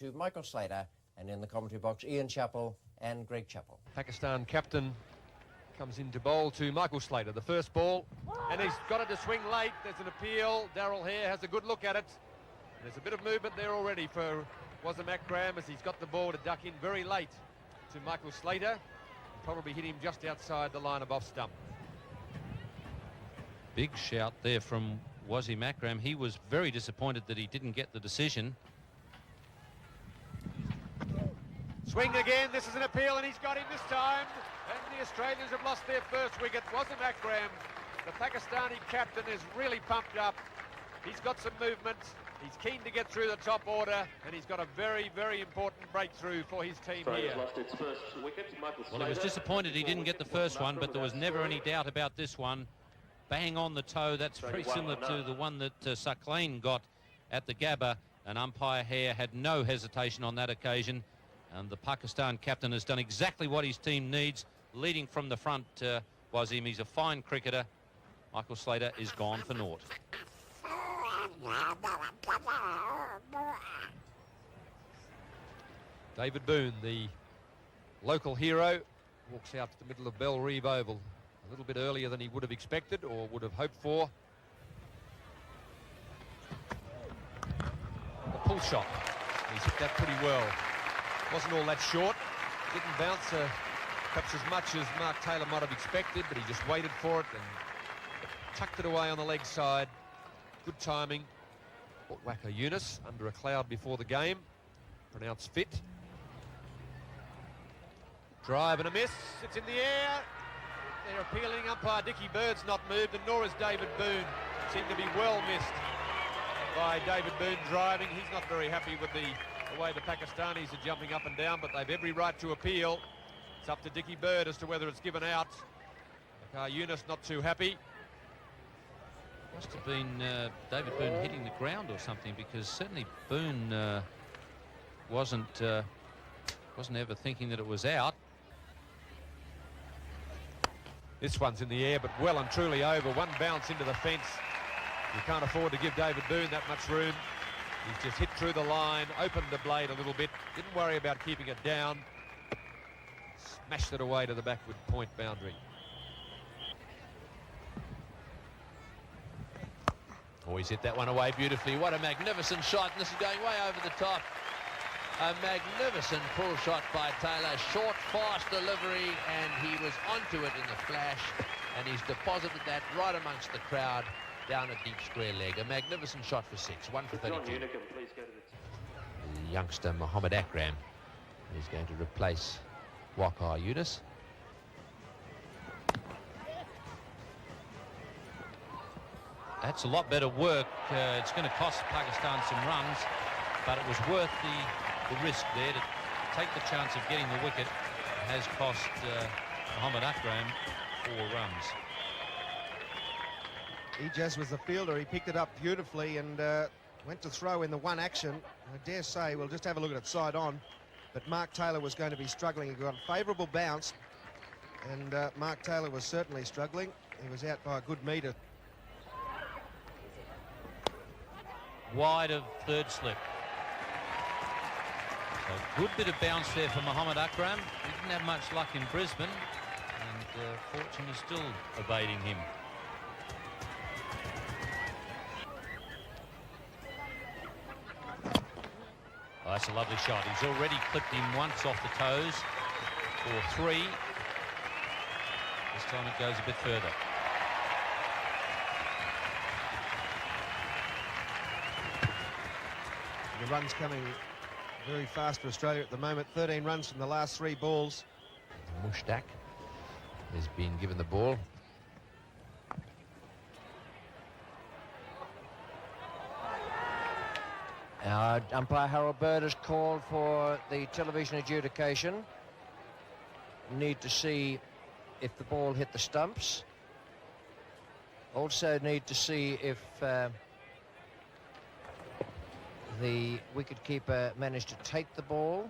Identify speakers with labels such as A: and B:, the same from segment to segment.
A: To Michael Slater, and in the commentary box, Ian Chappell and Greg Chappell.
B: Pakistan captain comes in to bowl to Michael Slater. The first ball, and he's got it to swing late. There's an appeal. Darrell Hare has a good look at it. There's a bit of movement there already for Wasim Akram as he's got the ball to duck in very late to Michael Slater. Probably hit him just outside the line of off stump.
C: Big shout there from Wasim Akram. He was very disappointed that he didn't get the decision.
B: Swing again, this is an appeal, and he's got him this time. And the Australians have lost their first wicket. Wasim Akram, the Pakistani captain, is really pumped up. He's got some movement. He's keen to get through the top order, and he's got a very, very important breakthrough for his team here.
D: Lost its first wicket.
C: Well, he was disappointed he didn't get the first one, but there was never any doubt about this one. Bang on the toe. That's very similar to the one that Saqlain got at the Gabba, and umpire Hare had no hesitation on that occasion. And the Pakistan captain has done exactly what his team needs, leading from the front. Wasim, he's a fine cricketer. Michael Slater is gone for naught.
B: David Boone, the local hero, walks out to the middle of Bellerive Oval a little bit earlier than he would have expected or would have hoped for. The pull shot. He's hit that pretty well. Wasn't all that short. Didn't bounce perhaps as much as Mark Taylor might have expected, but he just waited for it and tucked it away on the leg side. Good timing. Waqar Younis under a cloud before the game. Pronounced fit. Drive and a miss. It's in the air. They're appealing. Umpire Dickie Bird's not moved, and nor is David Boone. Seemed to be well missed by David Boone driving. He's not very happy with the way the Pakistanis are jumping up and down, but they've every right to appeal. It's up to Dickie Bird as to whether it's given out. Waqar Younis not too happy.
C: Must have been David Boone hitting the ground or something, because certainly Boone wasn't ever thinking that it was out.
B: This one's in the air, but well and truly over. One bounce into the fence. You can't afford to give David Boone that much room. He's just hit through the line, opened the blade a little bit, didn't worry about keeping it down. Smashed it away to the backward point boundary.
E: Oh, he's hit that one away beautifully. What a magnificent shot, and this is going way over the top. A magnificent pull shot by Taylor. Short, fast delivery, and he was onto it in the flash, and he's deposited that right amongst the crowd down a deep square leg. A magnificent shot for 6. 1 for 32. The youngster Mohammad Akram is going to replace Waqar Younis.
C: That's a lot better work. It's going to cost Pakistan some runs, but it was worth the risk there to take the chance of getting the wicket. It has cost Mohammad Akram 4 runs.
F: Ijaz was the fielder. He picked it up beautifully and went to throw in the one action. I dare say we'll just have a look at it side on, but Mark Taylor was going to be struggling. He got a favourable bounce, and Mark Taylor was certainly struggling. He was out by a good metre.
C: Wide of third slip. So good bit of bounce there for Mohammad Akram. He didn't have much luck in Brisbane, and fortune is still evading him. Oh, that's a lovely shot. He's already clipped him once off the toes for 3. This time it goes a bit further.
F: The runs coming very fast for Australia at the moment. 13 runs from the last 3 balls.
E: Mushtaq has been given the ball.
A: Umpire Harold Bird has called for the television adjudication. Need to see if the ball hit the stumps. Also need to see if the wicketkeeper managed to take the ball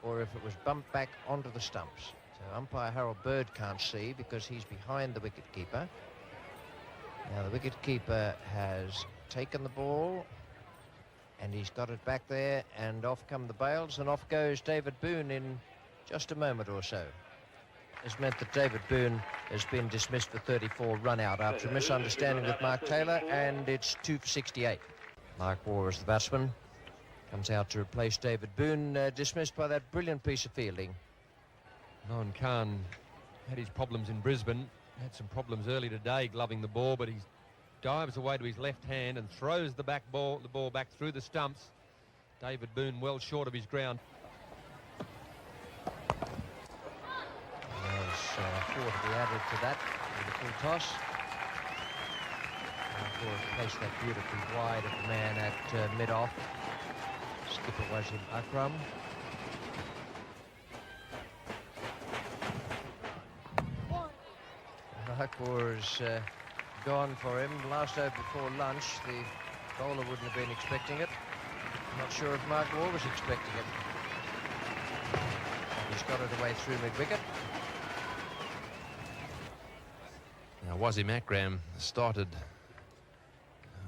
A: or if it was bumped back onto the stumps. So umpire Harold Bird can't see because he's behind the wicketkeeper. Now the wicketkeeper has taken the ball And he's got it back there, and off come the bails, and off goes David Boone in just a moment or so. This meant that David Boone has been dismissed for 34 run out after a misunderstanding with Mark Taylor, and it's 2 for 68. Mark Waugh is the batsman, comes out to replace David Boone, dismissed by that brilliant piece of fielding.
D: Nohan Khan had his problems in Brisbane, had some problems early today gloving the ball, but he dives away to his left hand and throws the ball back through the stumps. David Boone well short of his ground.
A: There's 4 to be added to that with a full toss. Waugh placed that beautifully wide of the man at mid-off. Skipper Wasim Akram. Mark Waugh's gone for him. Last over before lunch, the bowler wouldn't have been expecting it. Not sure if Mark Waugh was expecting it. He's got it away through mid-wicket.
E: Now, Wasim Akram started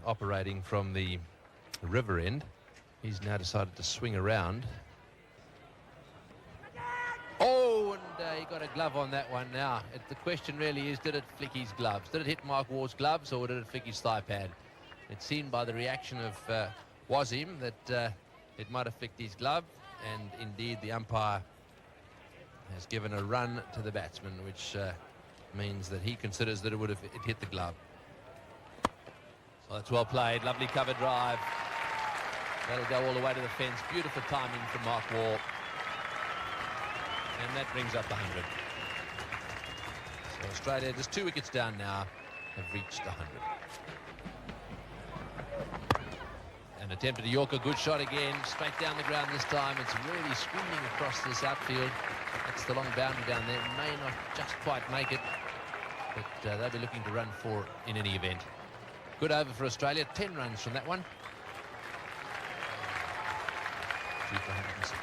E: operating from the river end. He's now decided to swing around. Oh, and he got a glove on that one now. The question really is, did it flick his gloves? Did it hit Mark Waugh's gloves, or did it flick his thigh pad? It's seen by the reaction of Wasim that it might have flicked his glove, and indeed the umpire has given a run to the batsman, which means that he considers that it hit the glove. So that's well played. Lovely cover drive. That'll go all the way to the fence. Beautiful timing from Mark Waugh. And that brings up the 100. So Australia, just 2 wickets down now, have reached 100. And attempted a Yorker, good shot again, straight down the ground this time. It's really screaming across this outfield. That's the long boundary down there. May not just quite make it, but they'll be looking to run 4 in any event. Good over for Australia, 10 runs from that one. 2 for 106.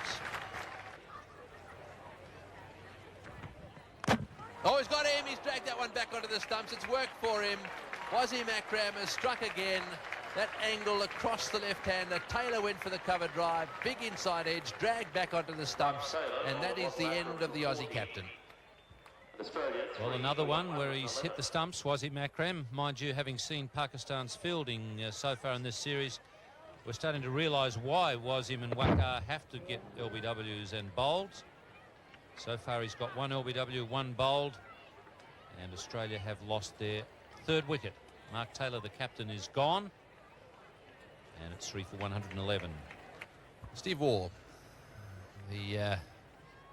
E: Oh, he's got him. He's dragged that one back onto the stumps. It's worked for him. Wasim Akram has struck again. That angle across the left-hander. Taylor went for the cover drive. Big inside edge, dragged back onto the stumps. And that is the end of the Aussie captain.
C: Well, another one where he's hit the stumps, Wasim Akram. Mind you, having seen Pakistan's fielding so far in this series, we're starting to realise why Wasim and Waqar have to get LBWs and bowled. So far he's got 1 LBW, 1 bowled, and Australia have lost their 3rd wicket. Mark Taylor, the captain, is gone, and it's 3 for 111.
E: Steve Waugh, the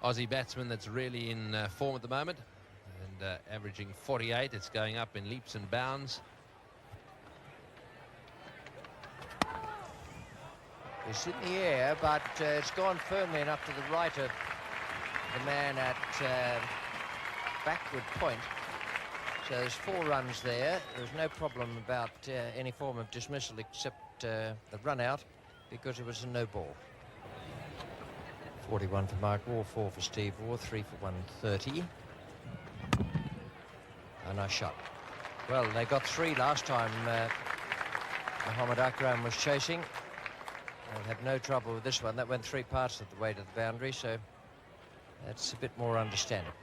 E: Aussie batsman that's really in form at the moment, and averaging 48. It's going up in leaps and bounds.
A: It's in the air, but it's gone firmly enough to the right of the man at backward point. So there's 4 runs there. There's no problem about any form of dismissal except the run out, because it was a no ball. 41 for Mark Waugh, 4 for Steve Waugh, 3 for 130. A nice shot. Well, they got 3 last time Mohammad Akram was chasing. They'll have no trouble with this one. That went 3 parts of the way to the boundary, so that's a bit more understandable.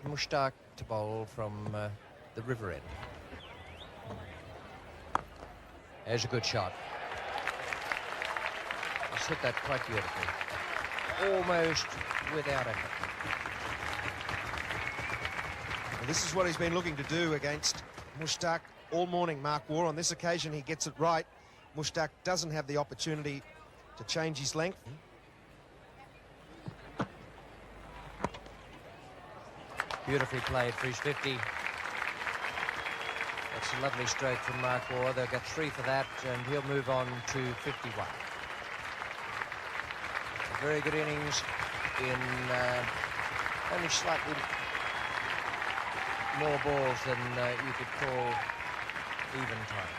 A: Mushtaq to bowl from the river end. There's a good shot. He's hit that quite beautifully. Almost without effort.
F: And this is what he's been looking to do against Mushtaq all morning, Mark Waugh. On this occasion, he gets it right. Mushtaq doesn't have the opportunity to change his length.
A: Beautifully played for his 50. That's a lovely stroke from Mark Waugh. They'll get 3 for that, and he'll move on to 51. A very good innings in only slightly more balls than you could call even time.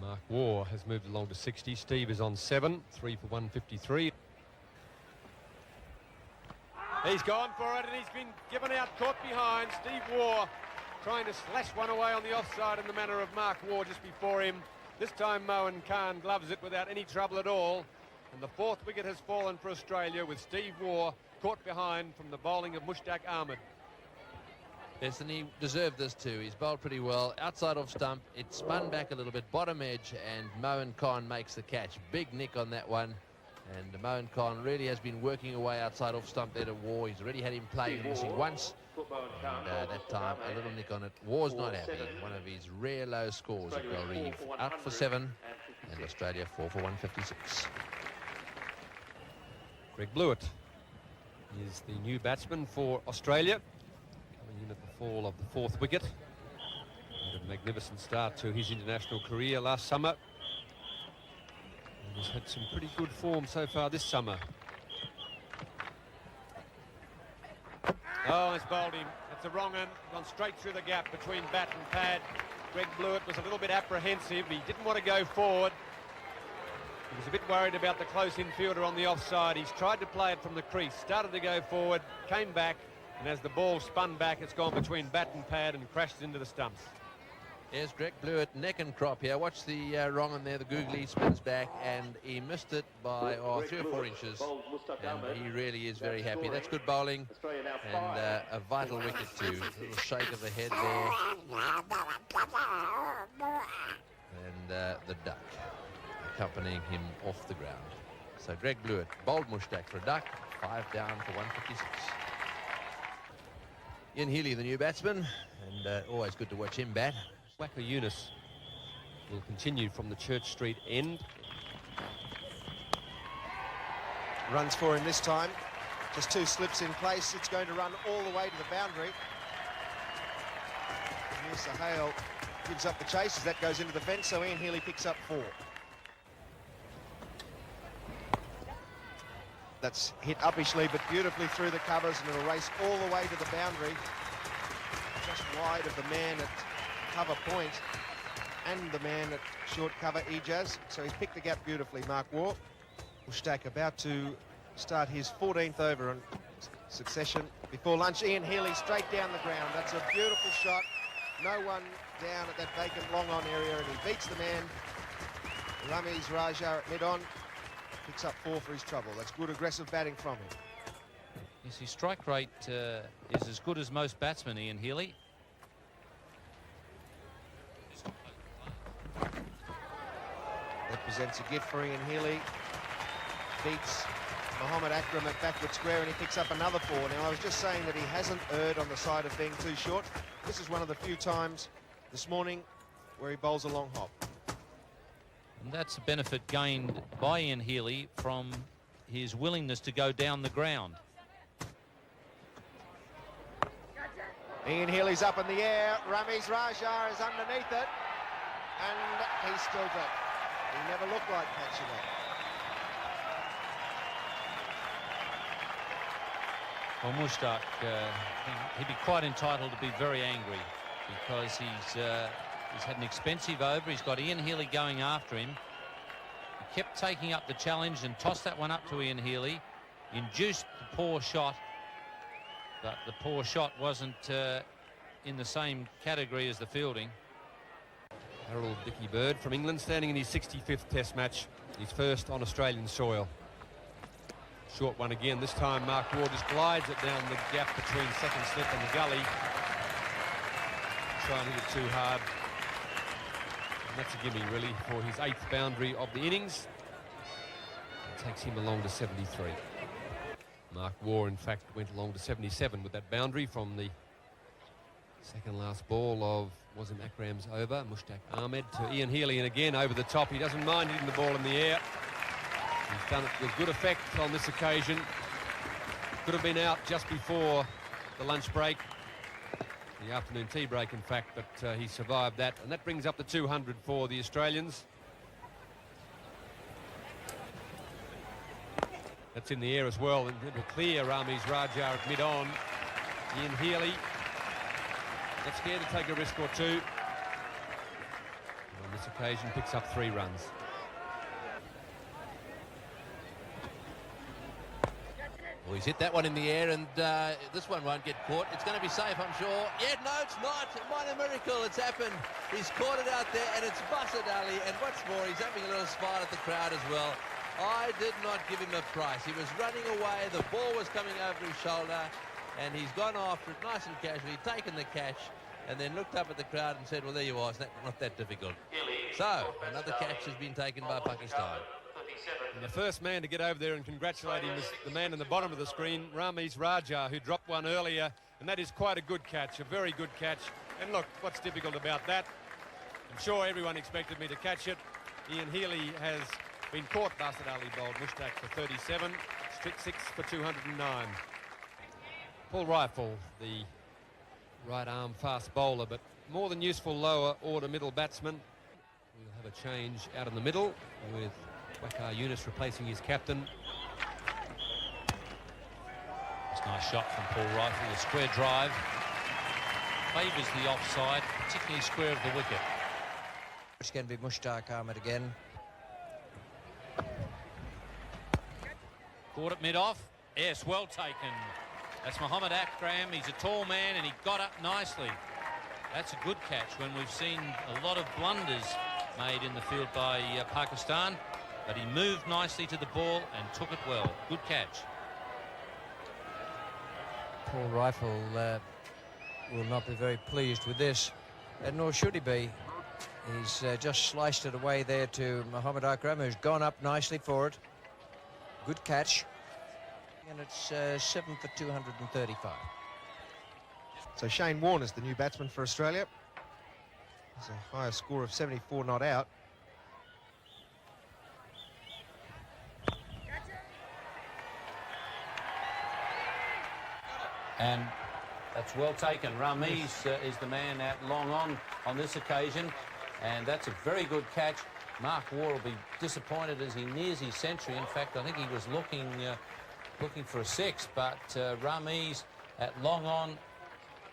D: Mark Waugh has moved along to 60. Steve is on 7, 3 for 153.
B: He's gone for it, and he's been given out, caught behind. Steve Waugh trying to slash one away on the offside in the manner of Mark Waugh just before him. This time Moen Khan gloves it without any trouble at all. And the fourth wicket has fallen for Australia with Steve Waugh caught behind from the bowling of Mushtaq Ahmed.
E: Yes, and he deserved this too. He's bowled pretty well. Outside off stump, it spun back a little bit, bottom edge, and Moen Khan makes the catch. Big nick on that one. And Moen Khan really has been working away outside off stump there to Waugh. He's already had him playing and missing once. And that time, a little nick on it. Waugh's not happy. One of his rare low scores at Belrive. Out for 7, and Australia 4 for 156.
D: Greg Blewett is the new batsman for Australia, coming in at the fall of the fourth wicket. Had a magnificent start to his international career last summer. And he's had some pretty good form so far this summer.
B: Oh, it's bowled him. That's a wrong one. Gone straight through the gap between bat and pad. Greg Blewett was a little bit apprehensive. He didn't want to go forward. He was a bit worried about the close infielder on the offside. He's tried to play it from the crease. Started to go forward, came back, and as the ball spun back, it's gone between bat and pad and crashed into the stumps.
E: Here's Greg Blewett, neck and crop here. Watch the wrong on there. The googly spins back, and he missed it by 3 or 4 inches. And he really is very happy. That's good bowling, and a vital wicket too. A little shake of the head there. And the duck accompanying him off the ground. So Greg Blewett bowled Mushtaq for a duck, 5 down for 156. Ian Healy, the new batsman, and always good to watch him bat.
D: Waqar Younis will continue from the Church Street end.
F: Runs for him this time. Just 2 slips in place. It's going to run all the way to the boundary. Musa Hale gives up the chase as that goes into the fence, so Ian Healy picks up 4. That's hit uppishly but beautifully through the covers, and it'll race all the way to the boundary. Just wide of the man at cover point and the man at short cover, Ijaz. So he's picked the gap beautifully, Mark Waugh. Mushtaq about to start his 14th over in succession. Before lunch, Ian Healy straight down the ground. That's a beautiful shot. No one down at that vacant long-on area, and he beats the man. Ramiz Raja at mid-on. Picks up 4 for his trouble. That's good aggressive batting from him.
C: Yes, his strike rate is as good as most batsmen, Ian Healy.
F: Represents a gift for Ian Healy. Beats Mohammad Akram at backward square, and he picks up another 4. Now, I was just saying that he hasn't erred on the side of being too short. This is one of the few times this morning where he bowls a long hop.
C: And that's a benefit gained by Ian Healy from his willingness to go down the ground.
F: Ian Healy's up in the air. Ramiz Raja is underneath it, and he's still got. He never looked like catching it.
C: Well, Mushtaq, he'd be quite entitled to be very angry because he's had an expensive over. He's got Ian Healy going after him. He kept taking up the challenge and tossed that one up to Ian Healy. Induced the poor shot, but the poor shot wasn't in the same category as the fielding.
D: Harold Dickie Bird from England, standing in his 65th Test match, his first on Australian soil. Short one again. This time Mark Waugh just glides it down the gap between second slip and the gully. Try and hit it too hard. And that's a gimme, really, for his 8th boundary of the innings. It takes him along to 73. Mark Waugh, in fact, went along to 77 with that boundary from the second last ball of Wasim Akram's over. Mushtaq Ahmed to Ian Healy, and again over the top. He doesn't mind hitting the ball in the air. He's done it with good effect on this occasion. Could have been out just before the lunch break, the afternoon tea break, in fact, but he survived that, and that brings up the 200 for the Australians. That's in the air as well, and it'll clear Ramiz Raja at mid-on. Ian Healy, not scared to take a risk or 2. And on this occasion, picks up 3 runs.
E: Oh, he's hit that one in the air, and this one won't get caught. It's going to be safe, I'm sure. Yeah, no, it's not. Minor miracle, it's happened. He's caught it out there, and it's Muhammad Ali. And what's more, he's having a little smile at the crowd as well. I did not give him a price. He was running away. The ball was coming over his shoulder, and he's gone after it nice and casually, taken the catch, and then looked up at the crowd and said, well, there you are. It's not that difficult. So, another catch has been taken by Pakistan.
D: And the first man to get over there and congratulate him is the man in the bottom of the screen, Rameez Raja, who dropped one earlier, and that is quite a good catch, a very good catch. And look, what's difficult about that? I'm sure everyone expected me to catch it. Ian Healy has been caught. Muhammad Ali bowled Mushtaq for 37, strict 6 for 209. Paul Rifle, the right-arm fast bowler, but more than useful lower order middle batsman. We'll have a change out in the middle with Waqar Younis replacing his captain.
C: It's a nice shot from Paul Rifle. The square drive favours the offside, particularly square of the wicket.
A: It's going to be Mushtaq Ahmed again.
C: Caught it mid-off. Yes, well taken. That's Mohammad Akram. He's a tall man and he got up nicely. That's a good catch when we've seen a lot of blunders made in the field by Pakistan. But he moved nicely to the ball and took it well. Good catch.
A: Paul Rifle will not be very pleased with this, and nor should he be. He's just sliced it away there to Mohammad Akram, who's gone up nicely for it. Good catch. And it's 7 for 235.
F: So Shane Warne is the new batsman for Australia. There's a higher score of 74 not out.
C: And that's well taken. Rameez is the man at long on this occasion, and that's a very good catch. Mark Waugh will be disappointed as he nears his century. In fact, I think he was looking for a 6, but Rameez at long on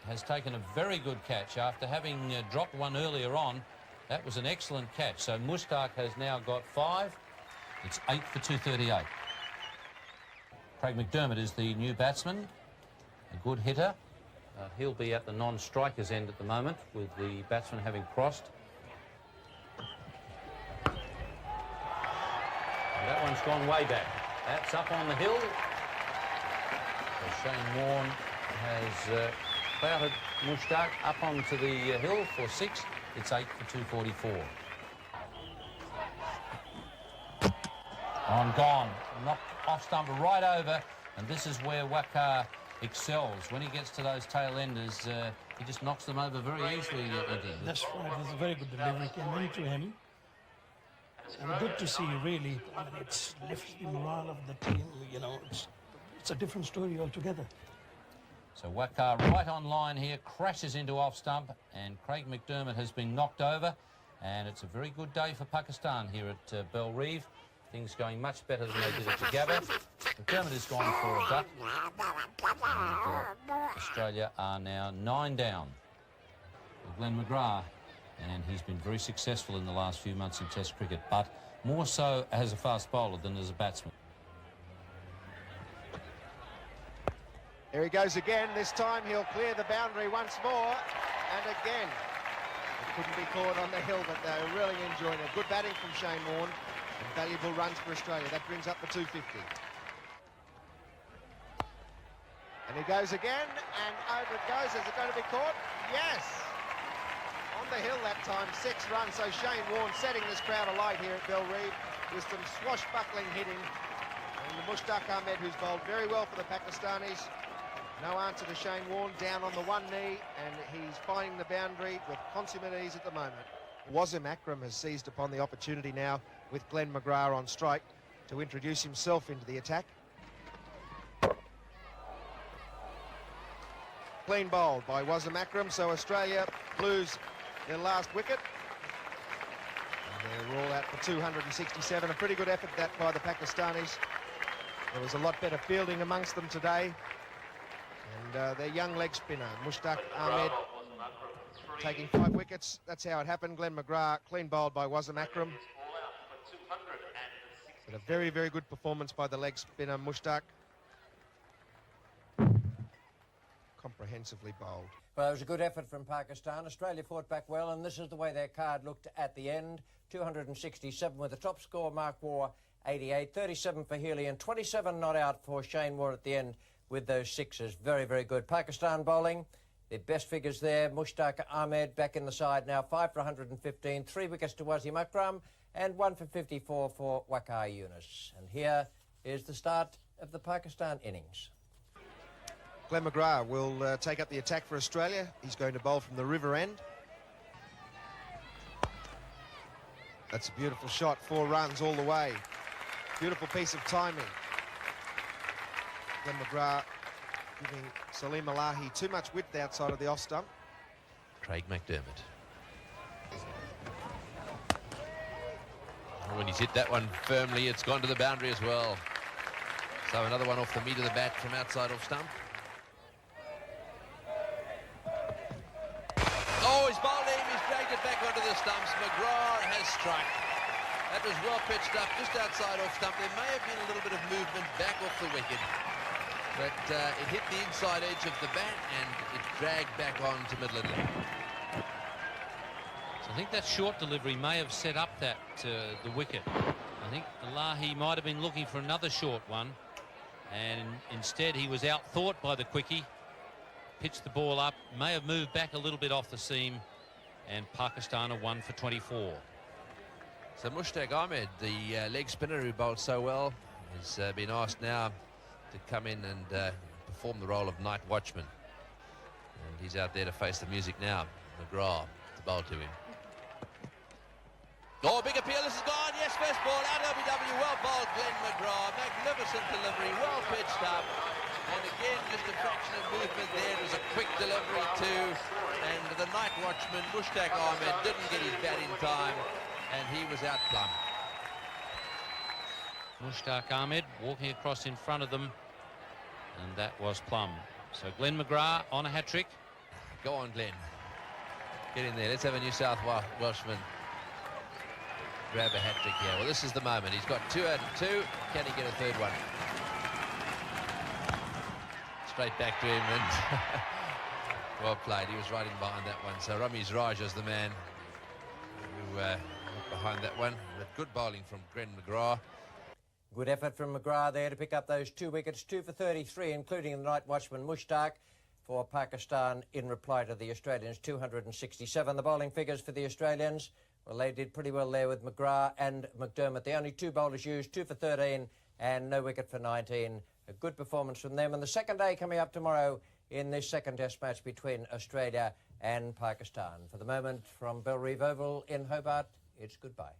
C: has taken a very good catch after having dropped one earlier on. That was an excellent catch. So Mushtaq has now got 5. It's 8 for 238. Craig McDermott is the new batsman. A good hitter. He'll be at the non-strikers end at the moment with the batsman having crossed. And that one's gone way back. That's up on the hill. So Shane Warne has clouted Mushtaq up onto the hill for 6. It's 8 for 244. On gone. Knocked off stump right over. And this is where Waqar excels. When he gets to those tail enders, he just knocks them over very easily.
G: That's right. It was a very good delivery. Came into him. And good to see, really. I mean, it's lifts the morale of the team. You know, it's a different story altogether.
C: So Waqar right on line here, crashes into off stump, and Craig McDermott has been knocked over. And it's a very good day for Pakistan here at Belrive. Things going much better than they did at the Gabba. McDermott has gone for a duck. And, Australia are now 9 down. Glenn McGrath, and he's been very successful in the last few months in Test cricket, but more so as a fast bowler than as a batsman.
F: Here he goes again. This time he'll clear the boundary once more. And again, it couldn't be caught on the hill, but they're really enjoying it. Good batting from Shane Warne. And valuable runs for Australia. That brings up the 250. And he goes again, and over it goes. Is it going to be caught? Yes! On the hill that time, 6 runs. So Shane Warne setting this crowd alight here at Belrive with some swashbuckling hitting. And the Mushtaq Ahmed, who's bowled very well for the Pakistanis. No answer to Shane Warne, down on the one knee, and he's finding the boundary with consummate ease at the moment. Wasim Akram has seized upon the opportunity now with Glenn McGrath on strike to introduce himself into the attack. Clean bowled by Wasim Akram, so Australia lose their last wicket. And they're all out for 267. A pretty good effort that by the Pakistanis. There was a lot better fielding amongst them today. And their young leg spinner, Mushtaq Ahmed, taking 5 wickets. That's how it happened. Glenn McGrath clean bowled by Wasim Akram. But a very, very good performance by the leg spinner Mushtaq. comprehensively bowled.
A: Well, it was a good effort from Pakistan. Australia fought back well, and this is the way their card looked at the end. 267 with the top score, Mark Waugh, 88, 37 for Healy, and 27 not out for Shane Warne at the end with those sixes. Very, very good. Pakistan bowling, their best figures there. Mushtaq Ahmed back in the side now, 5 for 115, 3 wickets to Wasim Akram, and 1 for 54 for Waqar Younis. And here is the start of the Pakistan innings.
F: Glenn McGrath will take up the attack for Australia. He's going to bowl from the river end. That's a beautiful shot, 4 runs all the way. Beautiful piece of timing. Glenn McGrath giving Salim Alahi too much width outside of the off stump.
E: Craig McDermott. When he's hit that one firmly, it's gone to the boundary as well. So another one off the meat of the bat from outside off stump. Oh, he's bowled him, he's dragged it back onto the stumps. McGrath has struck. That was well pitched up just outside off stump. There may have been a little bit of movement back off the wicket, but it hit the inside edge of the bat and it dragged back on to middle and leg.
C: So I think that short delivery may have set up that the wicket. I think Alahi might have been looking for another short one, and instead he was outthought by the quickie. Pitched the ball up, may have moved back a little bit off the seam, and Pakistan are 1 for 24.
E: So Mushtaq Ahmed, the leg spinner who bowled so well, has been asked now to come in and perform the role of night watchman. And he's out there to face the music now. McGrath to bowl to him. Oh, big appeal, this is gone. Yes, first ball, out OBW, well bowled Glenn McGrath. Magnificent delivery, well pitched up. And again, just a fraction of movement there. It was a quick delivery too. And the night watchman, Mushtaq Ahmed, didn't get his bat in time. And he was out plumb.
C: Mushtaq Ahmed walking across in front of them, and that was plumb. So Glenn McGrath on a hat-trick.
E: Go on, Glenn. Get in there. Let's have a New South Welshman grab a hat-trick here. Well, this is the moment. He's got 2 out of 2. Can he get a third one? Straight back to him, and well played. He was right in behind that one. So Ramiz Raj is the man who went behind that one. But good bowling from Glenn McGrath.
A: Good effort from McGrath there to pick up those 2 wickets, 2 for 33, including the night watchman Mushtaq for Pakistan in reply to the Australians, 267. The bowling figures for the Australians, well, they did pretty well there with McGrath and McDermott. The only 2 bowlers used, 2 for 13 and no wicket for 19. A good performance from them. And the second day coming up tomorrow in this second test match between Australia and Pakistan. For the moment, from Belrive Oval in Hobart, it's goodbye.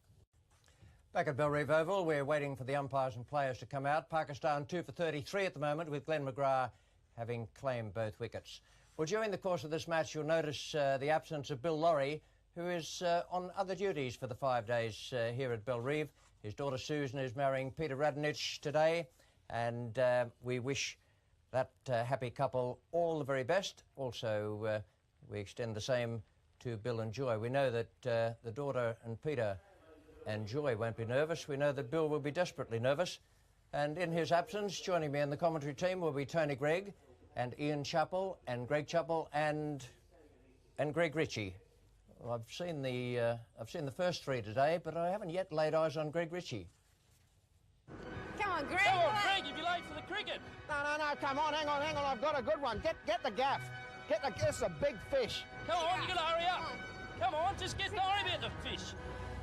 A: Back at Belrive Oval, we're waiting for the umpires and players to come out. Pakistan 2 for 33 at the moment, with Glenn McGrath having claimed both wickets. Well, during the course of this match, you'll notice the absence of Bill Laurie, who is on other duties for the 5 days here at Belrive. His daughter Susan is marrying Peter Radonich today, and we wish that happy couple all the very best. Also, we extend the same to Bill and Joy. We know that the daughter and Peter and Joy won't be nervous. We know that Bill will be desperately nervous. And in his absence, joining me in the commentary team will be Tony Greig and Ian Chappell and Greg Chappell and Greg Ritchie. Well, I've seen the first 3 today, but I haven't yet laid eyes on Greg Ritchie.
H: Come on, Greg.
I: Come on, Greg, if you're late for the cricket.
H: No, come on, hang on. I've got a good one. Get the gaff. It's a big fish.
I: Come on, you got to hurry up. Come on, just get the worry about the fish.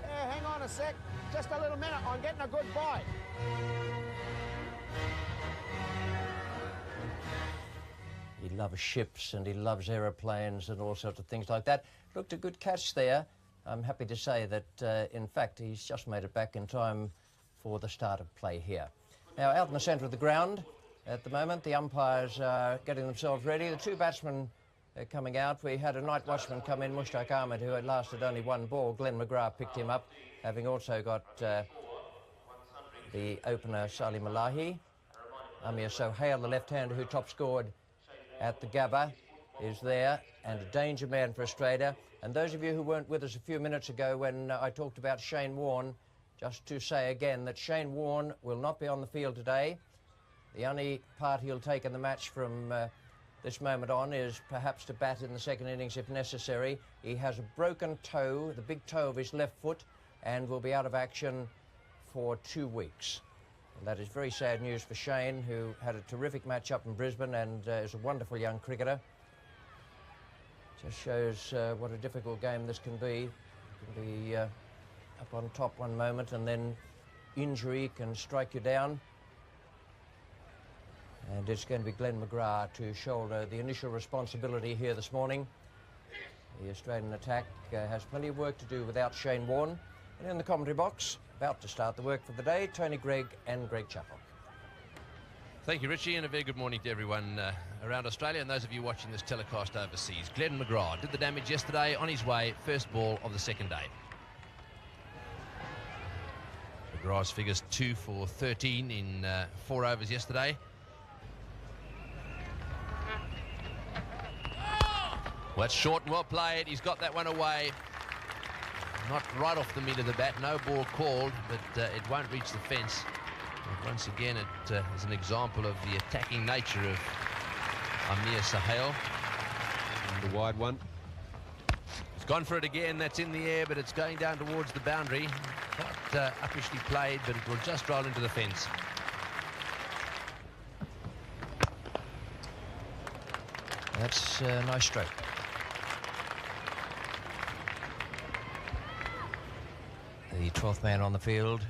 H: Yeah, hang on a sec. Just a little minute. I'm getting a good bite.
A: He loves ships and he loves aeroplanes and all sorts of things like that. Looked a good catch there. I'm happy to say that, in fact, he's just made it back in time for the start of play here. Now, out in the centre of the ground at the moment, the umpires are getting themselves ready. The 2 batsmen are coming out. We had a night watchman come in, Mushtaq Ahmed, who had lasted only 1 ball. Glenn McGrath picked him up, having also got the opener, Salim Alahi. Amir Sohail, the left-hander who top scored at the Gabba, is there, and a danger man for Australia. And those of you who weren't with us a few minutes ago when I talked about Shane Warne, just to say again that Shane Warne will not be on the field today. The only part he'll take in the match from this moment on is perhaps to bat in the second innings if necessary. He has a broken toe, the big toe of his left foot, and will be out of action for 2 weeks. And that is very sad news for Shane, who had a terrific match up in Brisbane and is a wonderful young cricketer. Just shows what a difficult game this can be. You can be up on top one moment and then injury can strike you down. And it's going to be Glenn McGrath to shoulder the initial responsibility here this morning. The Australian attack has plenty of work to do without Shane Warne. And in the commentary box, about to start the work for the day, Tony Greig and Greg Chappell.
E: Thank you, Richie, and a very good morning to everyone around Australia and those of you watching this telecast overseas. Glenn McGrath did the damage yesterday on his way, first ball of the second day. McGrath's figures 2 for 13 in 4 overs yesterday. Well, that's short and well played. He's got that one away. Not right off the mid of the bat. No ball called, but it won't reach the fence. And once again, it is an example of the attacking nature of Amir Sahel.
D: And the wide one.
E: He's gone for it again. That's in the air, but it's going down towards the boundary. Quite uppishly played, but it will just roll into the fence.
A: That's a nice stroke. The 12th man on the field,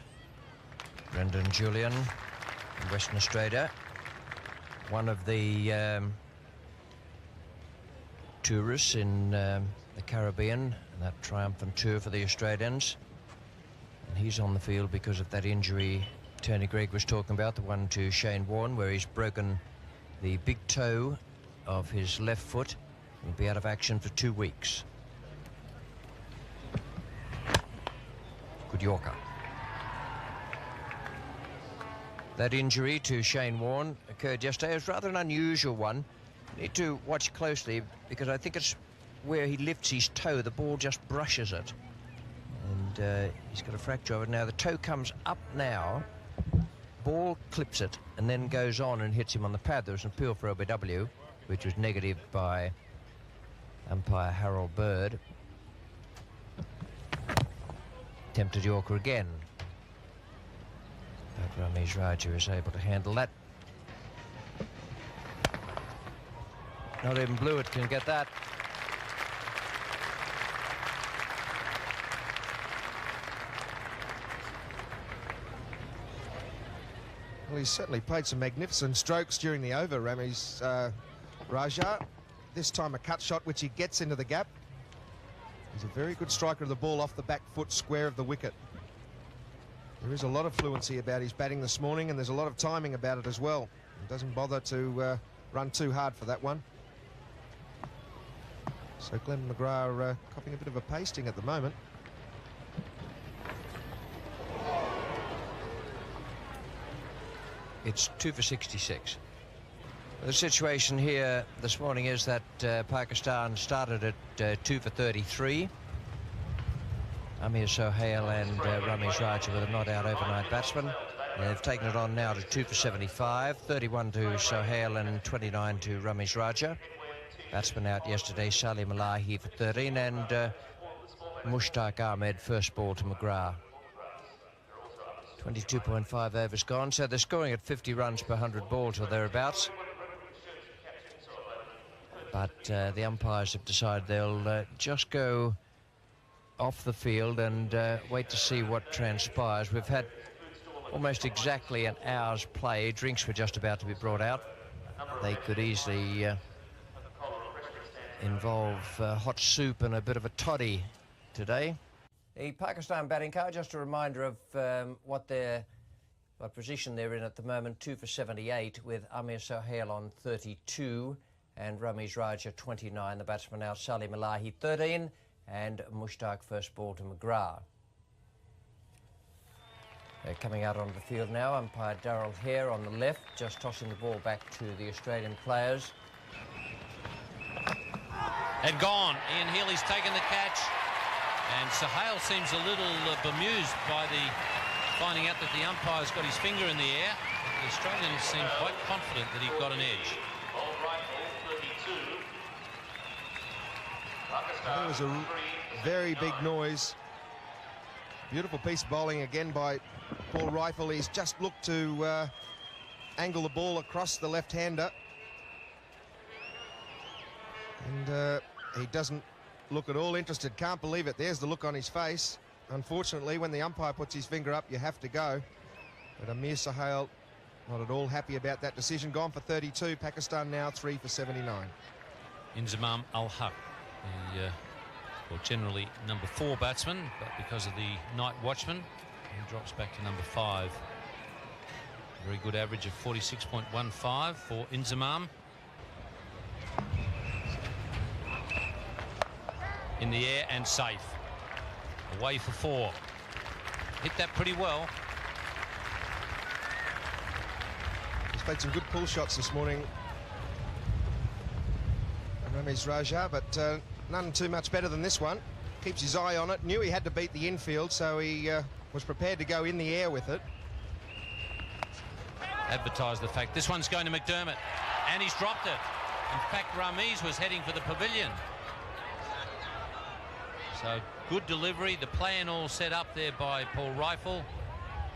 A: Brendan Julian from Western Australia. One of the tourists in the Caribbean, and that triumphant tour for the Australians. And he's on the field because of that injury Tony Greig was talking about, the one to Shane Warne, where he's broken the big toe of his left foot. He'll be out of action for 2 weeks. Good Yorker. That injury to Shane Warne occurred yesterday. It was rather an unusual one. You need to watch closely because I think it's where he lifts his toe, the ball just brushes it. And he's got a fracture of it. Now the toe comes up now, ball clips it and then goes on and hits him on the pad. There was an appeal for OBW, which was negative by umpire Harold Bird. Attempted Yorker again. But Ramesh Raja is able to handle that. Not even Blewett can get that.
F: Well, he's certainly played some magnificent strokes during the over, Ramesh Raja. This time a cut shot which he gets into the gap. He's a very good striker of the ball off the back foot square of the wicket. There is a lot of fluency about his batting this morning, and there's a lot of timing about it as well. He doesn't bother to run too hard for that one. So Glenn McGrath copping a bit of a pasting at the moment.
A: It's 2 for 66. The situation here this morning is that Pakistan started at 2 for 33. Amir Sohail and Ramesh Raja with a not-out overnight batsman. They've taken it on now to 2 for 75, 31 to Sohail and 29 to Ramesh Raja. Batsman out yesterday, Salim Alahi for 13, and Mushtaq Ahmed first ball to McGrath. 22.5 overs gone, so they're scoring at 50 runs per 100 balls or thereabouts. But the umpires have decided they'll just go off the field and wait to see what transpires. We've had almost exactly an hour's play. Drinks were just about to be brought out. They could easily involve hot soup and a bit of a toddy today. The Pakistan batting car, just a reminder of what position they're in at the moment. 2 for 78 with Amir Sohail on 32 and Ramesh Raja 29. The batsman now Salim Alahi 13 and Mushtaq first ball to McGrath. They're coming out onto the field now. Umpire Darryl Hare on the left, just tossing the ball back to the Australian players.
C: And gone. Ian Healy's taken the catch. And Sohail seems a little bemused by finding out that the umpire's got his finger in the air. The Australians seem quite confident that he got an edge.
F: That was a very big noise. Beautiful piece of bowling again by Paul Rifle. He's just looked to angle the ball across the left-hander. And he doesn't look at all interested. Can't believe it. There's the look on his face. Unfortunately, when the umpire puts his finger up, you have to go. But Amir Sohail not at all happy about that decision. Gone for 32. Pakistan now 3 for 79.
C: Inzamam Al-Haq, well, generally number 4 batsman, but because of the night watchman, he drops back to number 5. Very good average of 46.15 for Inzamam. In the air and safe. Away for 4. Hit that pretty well.
F: He's played some good pull shots this morning, Ramiz Raja, but none too much better than this one. Keeps his eye on it. Knew he had to beat the infield, so he was prepared to go in the air with it.
C: Advertise the fact this one's going to McDermott, and he's dropped it. In fact, Ramiz was heading for the pavilion. So good delivery, the plan all set up there by Paul Rifle.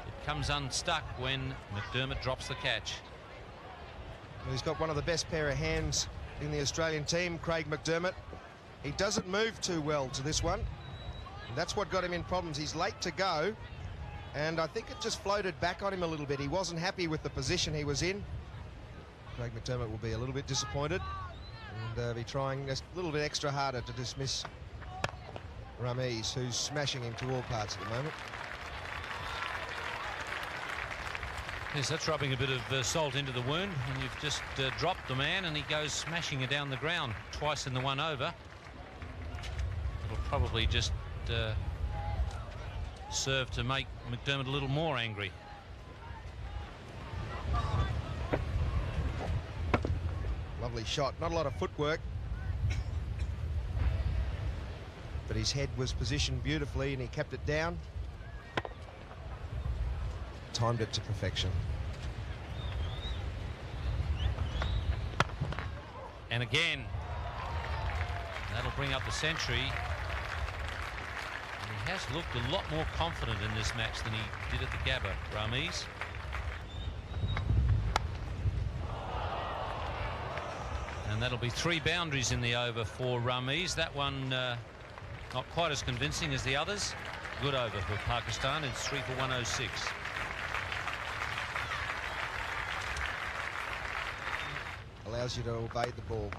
C: It comes unstuck when McDermott drops the catch.
F: Well, he's got one of the best pair of hands in the Australian team, Craig McDermott. He doesn't move too well to this one. And that's what got him in problems. He's late to go, and I think it just floated back on him a little bit. He wasn't happy with the position he was in. Craig McDermott will be a little bit disappointed and be trying just a little bit extra harder to dismiss Ramiz, who's smashing him to all parts at the moment.
C: Yes, that's rubbing a bit of salt into the wound, and you've just dropped the man and he goes smashing it down the ground twice in the one over. It'll probably just serve to make McDermott a little more angry.
F: Lovely shot, not a lot of footwork, but his head was positioned beautifully and he kept it down. Timed it to perfection.
C: And again, that'll bring up the century. And he has looked a lot more confident in this match than he did at the Gabba, Ramiz. And that'll be 3 boundaries in the over for Ramiz. That one not quite as convincing as the others. Good over for Pakistan. It's 3 for 106.
F: Allows you to obey the ball.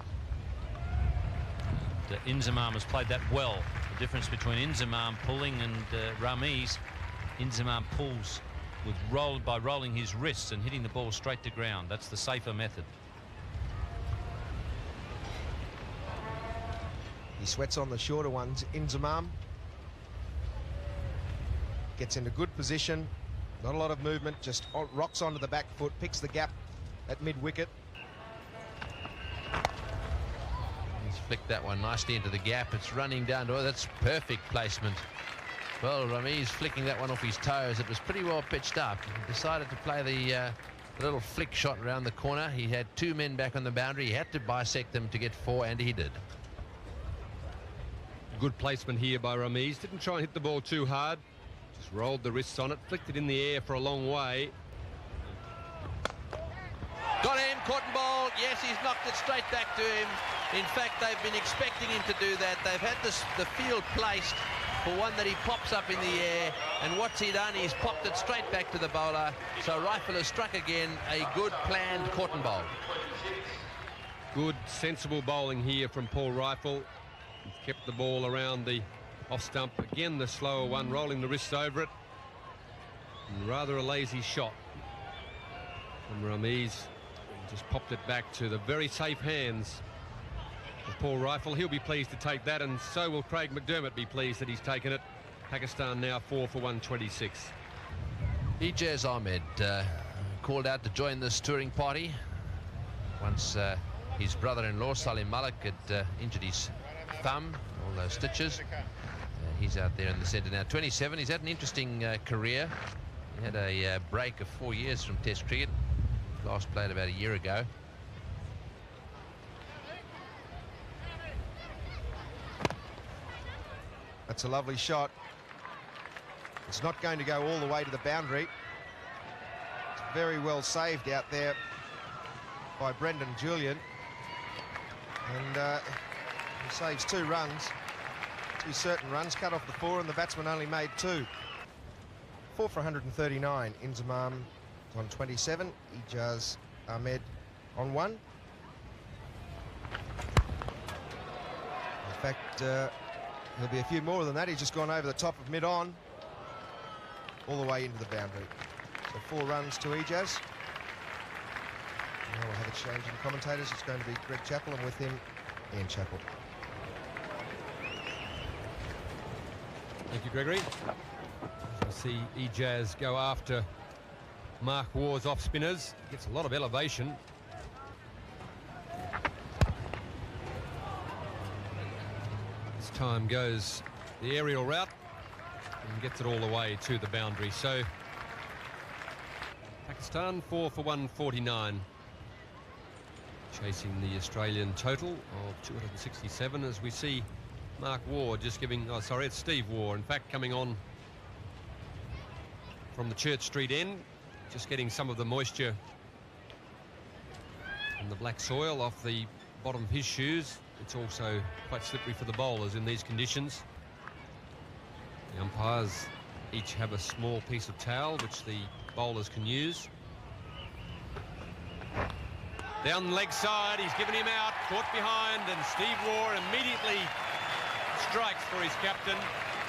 C: Inzamam has played that well. The difference between Inzamam pulling and Ramiz, Inzamam pulls by rolling his wrists and hitting the ball straight to ground. That's the safer method.
F: He sweats on the shorter ones. Inzamam gets into good position. Not a lot of movement, just rocks onto the back foot, picks the gap at mid-wicket.
E: He's flicked that one nicely into the gap. It's running down to, that's perfect placement. Well, Ramiz flicking that one off his toes. It was pretty well pitched up. He decided to play the little flick shot around the corner. He had 2 men back on the boundary. He had to bisect them to get 4, and he did.
D: Good placement here by Ramiz. Didn't try and hit the ball too hard. Just rolled the wrists on it, flicked it in the air for a long way.
E: Got him, caught and bowled. Yes, he's knocked it straight back to him. In fact, they've been expecting him to do that. They've had the field placed for one that he pops up in the air. And what's he done? He's popped it straight back to the bowler. So Rifle has struck again. A good planned caught and bowl.
D: Good, sensible bowling here from Paul Rifle. He's kept the ball around the off stump. Again, the slower one, rolling the wrists over it. And rather a lazy shot from Ramiz. Just popped it back to the very safe hands of Paul Rifle. He'll be pleased to take that, and so will Craig McDermott be pleased that he's taken it. Pakistan now 4 for 126.
E: Ijaz Ahmed called out to join this touring party once his brother-in-law Salim Malik had injured his thumb, all those stitches. He's out there in the centre now, 27. He's had an interesting career. He had a break of 4 years from Test cricket. Last played about a year ago.
F: That's a lovely shot. It's not going to go all the way to the boundary. It's very well saved out there by Brendan Julian. And he saves 2 runs, 2 certain runs, cut off the 4, and the batsman only made 2. 4 for 139. Inzamam on 27. Ijaz Ahmed on 1. In fact, there'll be a few more than that. He's just gone over the top of mid-on, all the way into the boundary. So 4 runs to Ijaz. Now we'll have a change in commentators. It's going to be Greg Chappell, and with him, Ian Chappell.
D: Thank you, Gregory. We see Ijaz go after Mark Waugh's off spinners. Gets a lot of elevation. This time goes the aerial route and gets it all the way to the boundary. So Pakistan 4 for 149. Chasing the Australian total of 267 as we see Mark Waugh just giving, oh sorry, it's Steve Waugh in fact coming on from the Church Street end, just getting some of the moisture and the black soil off the bottom of his shoes. It's also quite slippery for the bowlers in these conditions. The umpires each have a small piece of towel which the bowlers can use. Down the leg side, he's given him out, caught behind, and Steve Waugh immediately strikes for his captain.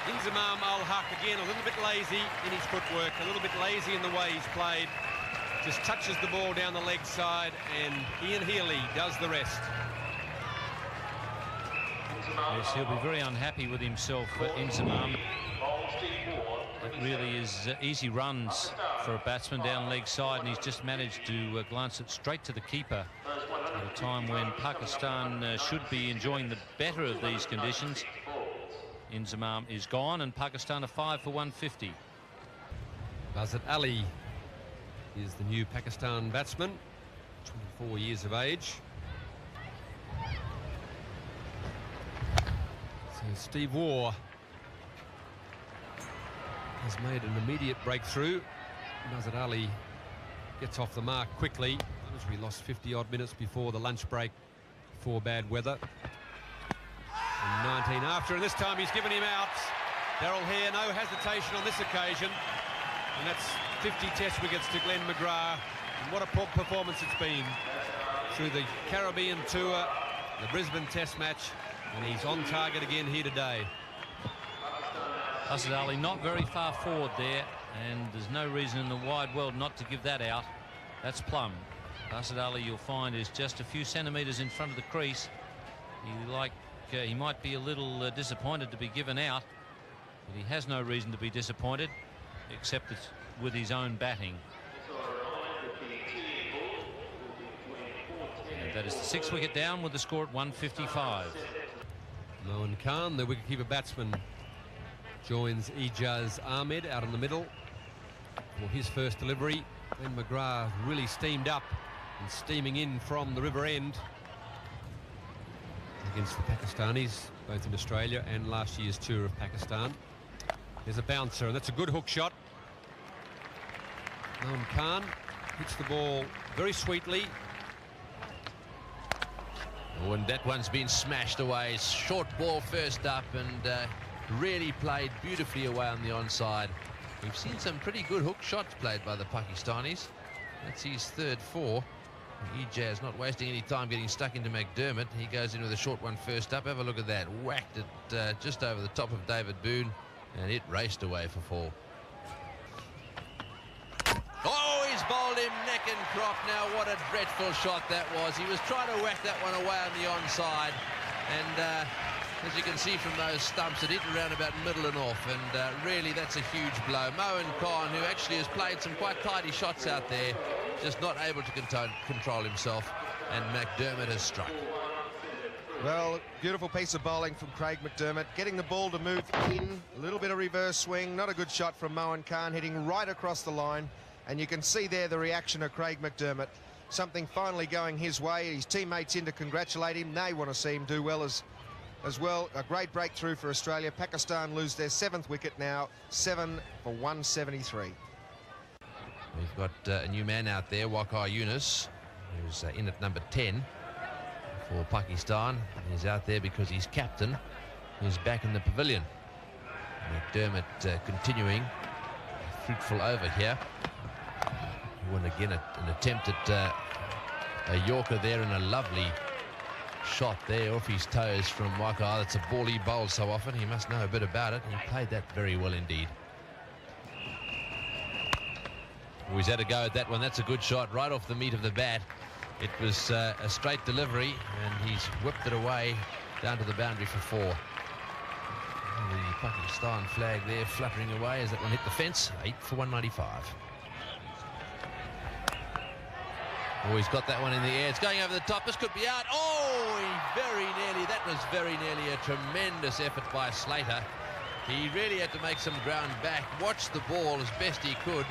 D: Inzamam Ul Haq again a little bit lazy in his footwork, a little bit lazy in the way he's played. Just touches the ball down the leg side, and Ian Healy does the rest.
C: Yes, he'll be very unhappy with himself, Inzamam. It really is easy runs for a batsman down leg side, and he's just managed to glance it straight to the keeper at a time when Pakistan should be enjoying the better of these conditions. Inzamam is gone, and Pakistan are 5 for 150.
D: Bazat Ali is the new Pakistan batsman, 24 years of age. So Steve Waugh has made an immediate breakthrough. Bazat Ali gets off the mark quickly. We lost 50-odd minutes before the lunch break for bad weather. And 19 after, and this time he's given him out. Darrell Hare, no hesitation on this occasion. And that's 50 test wickets to Glenn McGrath. And what a performance it's been through the Caribbean Tour, the Brisbane Test match, and he's on target again here today.
C: Bazat Ali not very far forward there, and there's no reason in the wide world not to give that out. That's plumb. Bazat Ali, you'll find, is just a few centimetres in front of the crease. He might be a little disappointed to be given out, but he has no reason to be disappointed, except it's with his own batting. And that is the 6th wicket down with the score at 155.
D: Moeen Khan, the wicketkeeper batsman, joins Ijaz Ahmed out in the middle for his first delivery. Glenn McGrath really steamed up and steaming in from the river end against the Pakistanis, both in Australia and last year's tour of Pakistan. There's a bouncer, and that's a good hook shot. Moeen Khan hits the ball very sweetly.
E: Oh, and that one's been smashed away. Short ball first up, and really played beautifully away on the onside. We've seen some pretty good hook shots played by the Pakistanis. That's his 3rd 4. Ijaz not wasting any time getting stuck into McDermott. He goes in with a short one first up. Have a look at that. Whacked it just over the top of David Boon, and it raced away for 4. Oh, he's bowled him neck and crop. Now, what a dreadful shot that was. He was trying to whack that one away on the onside, and as you can see from those stumps, it hit around about middle and off, and really that's a huge blow. Moeen Khan, who actually has played some quite tidy shots out there, just not able to control himself, and McDermott has struck.
F: Well, beautiful piece of bowling from Craig McDermott, getting the ball to move in, a little bit of reverse swing, not a good shot from Moeen Khan, hitting right across the line, and you can see there the reaction of Craig McDermott. Something finally going his way. His teammates in to congratulate him. They want to see him do well as as well. A great breakthrough for Australia. Pakistan lose their 7th wicket now, 7 for 173.
E: We've got a new man out there, Waqar Younis, who's in at number 10 for Pakistan. He's out there because he's captain. He's back in the pavilion. McDermott continuing a fruitful over here. And again, an attempt at a Yorker there, and a lovely shot there off his toes from Waqar. That's a ball he bowls so often. He must know a bit about it. He played that very well indeed. Oh, he's had a go at that one. That's a good shot right off the meat of the bat. It was a straight delivery, and he's whipped it away down to the boundary for 4. And the Pakistan flag there fluttering away as that one hit the fence. 8 for 195. Oh, he's got that one in the air. It's going over the top. This could be out. Oh, that was very nearly a tremendous effort by Slater. He really had to make some ground back, watch the ball as best he could.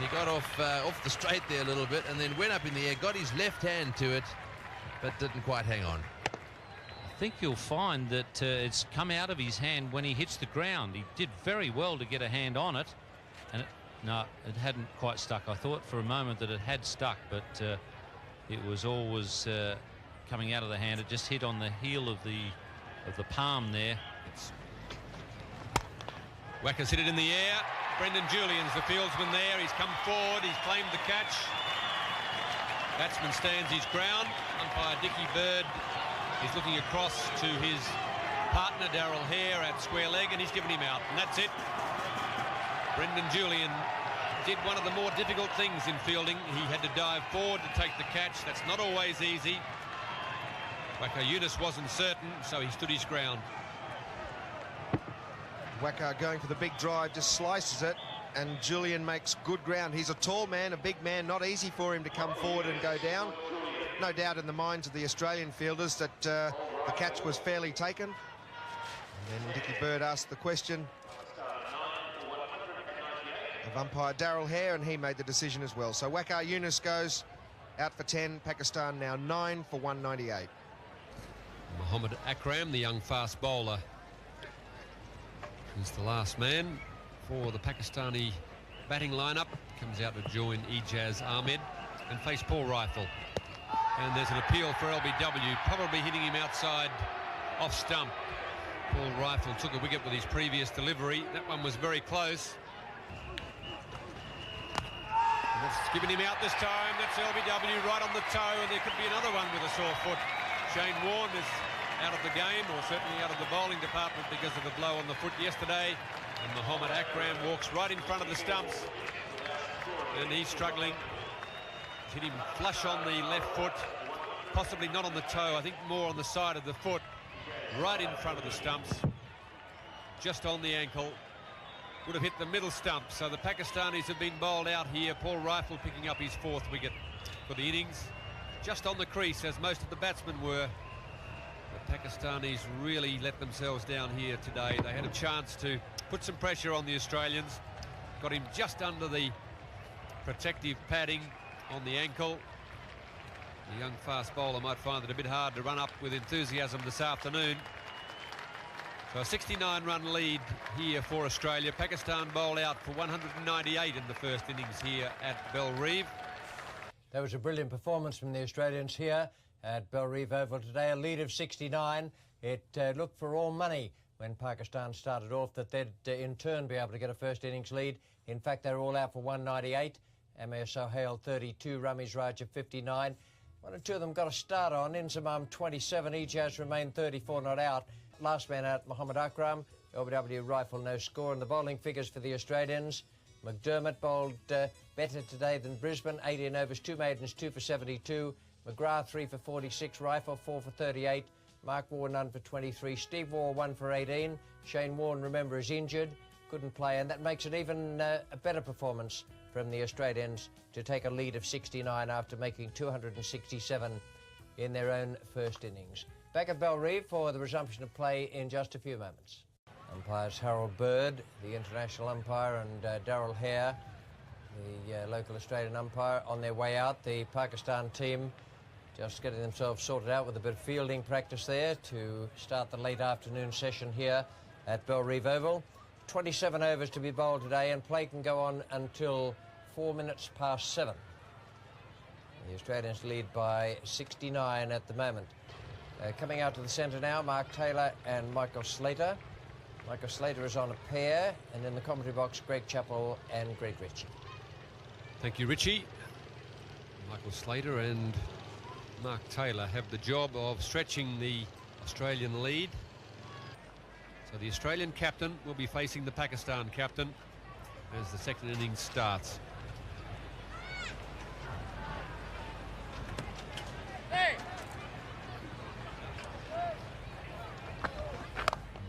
E: He got off the straight there a little bit and then went up in the air, got his left hand to it, but didn't quite hang on.
C: I think you'll find that it's come out of his hand when he hits the ground. He did very well to get a hand on it, and it hadn't quite stuck. I thought for a moment that it had stuck, but it was always coming out of the hand. It just hit on the heel of the palm there.
B: Wacker's hit it in the air. Brendan Julian's the fieldsman there. He's come forward. He's claimed the catch. Batsman stands his ground. Umpire Dickie Bird is looking across to his partner Darrell Hare at square leg, and he's given him out, and that's it. Brendan Julian did one of the more difficult things in fielding. He had to dive forward to take the catch. That's not always easy. Waqar Younis wasn't certain, so he stood his ground.
F: Waqar going for the big drive, just slices it, and Julian makes good ground. He's a tall man, a big man, not easy for him to come forward and go down. No doubt in the minds of the Australian fielders that the catch was fairly taken. And then Dickie Bird asked the question of umpire Darrell Hare, and he made the decision as well. So Waqar Younis goes out for 10. Pakistan now 9 for 198.
D: Mohammad Akram, the young fast bowler, is the last man for the Pakistani batting lineup. Comes out to join Ijaz Ahmed and face Paul Rifle. And there's an appeal for LBW, probably hitting him outside off stump. Paul Rifle took a wicket with his previous delivery. That one was very close.
B: That's given him out this time. That's LBW right on the toe, and there could be another one with a sore foot. Shane Warne is out of the game, or certainly out of the bowling department because of the blow on the foot yesterday. And Mohammad Akram walks right in front of the stumps, and he's struggling. He's hit him flush on the left foot, possibly not on the toe, I think more on the side of the foot, right in front of the stumps, just on the ankle. Would have hit the middle stump. So the Pakistanis have been bowled out here. Paul Rifle picking up his 4th wicket for the innings, just on the crease as most of the batsmen were. The Pakistanis really let themselves down here today. They had a chance to put some pressure on the Australians, got him just under the protective padding on the ankle. The young fast bowler might find it a bit hard to run up with enthusiasm this afternoon. So a 69-run lead here for Australia. Pakistan bowl out for 198 in the first innings here at Bellerive.
A: That was a brilliant performance from the Australians here at Bellerive Oval today. A lead of 69. It looked for all money when Pakistan started off that they'd in turn be able to get a first innings lead. In fact, they were all out for 198. Amir Sohail 32, Ramiz Raja 59. One or two of them got a start on. Inzamam 27, Ijaz remained 34 not out. Last man out, Mohammad Akram. LBW Rifle no score. And the bowling figures for the Australians. McDermott bowled better today than Brisbane. 18 overs, 2 maidens, 2 for 72. McGrath 3 for 46. Rifle 4 for 38. Mark Waugh none for 23. Steve Waugh 1 for 18. Shane Warne, remember, is injured. Couldn't play, and that makes it even a better performance from the Australians to take a lead of 69 after making 267 in their own first innings. Back at Bellerive for the resumption of play in just a few moments. Umpires Harold Bird, the international umpire, and Darrell Hare, the local Australian umpire, on their way out. The Pakistan team just getting themselves sorted out with a bit of fielding practice there to start the late afternoon session here at Bellerive Oval. 27 overs to be bowled today, and play can go on until 4 minutes past 7. The Australians lead by 69 at the moment. Coming out to the centre now, Mark Taylor and Michael Slater. Michael Slater is on a pair, and in the commentary box, Greg Chappell and Greg Ritchie.
D: Thank you, Richie. Michael Slater and Mark Taylor have the job of stretching the Australian lead. So the Australian captain will be facing the Pakistan captain as the second innings starts. And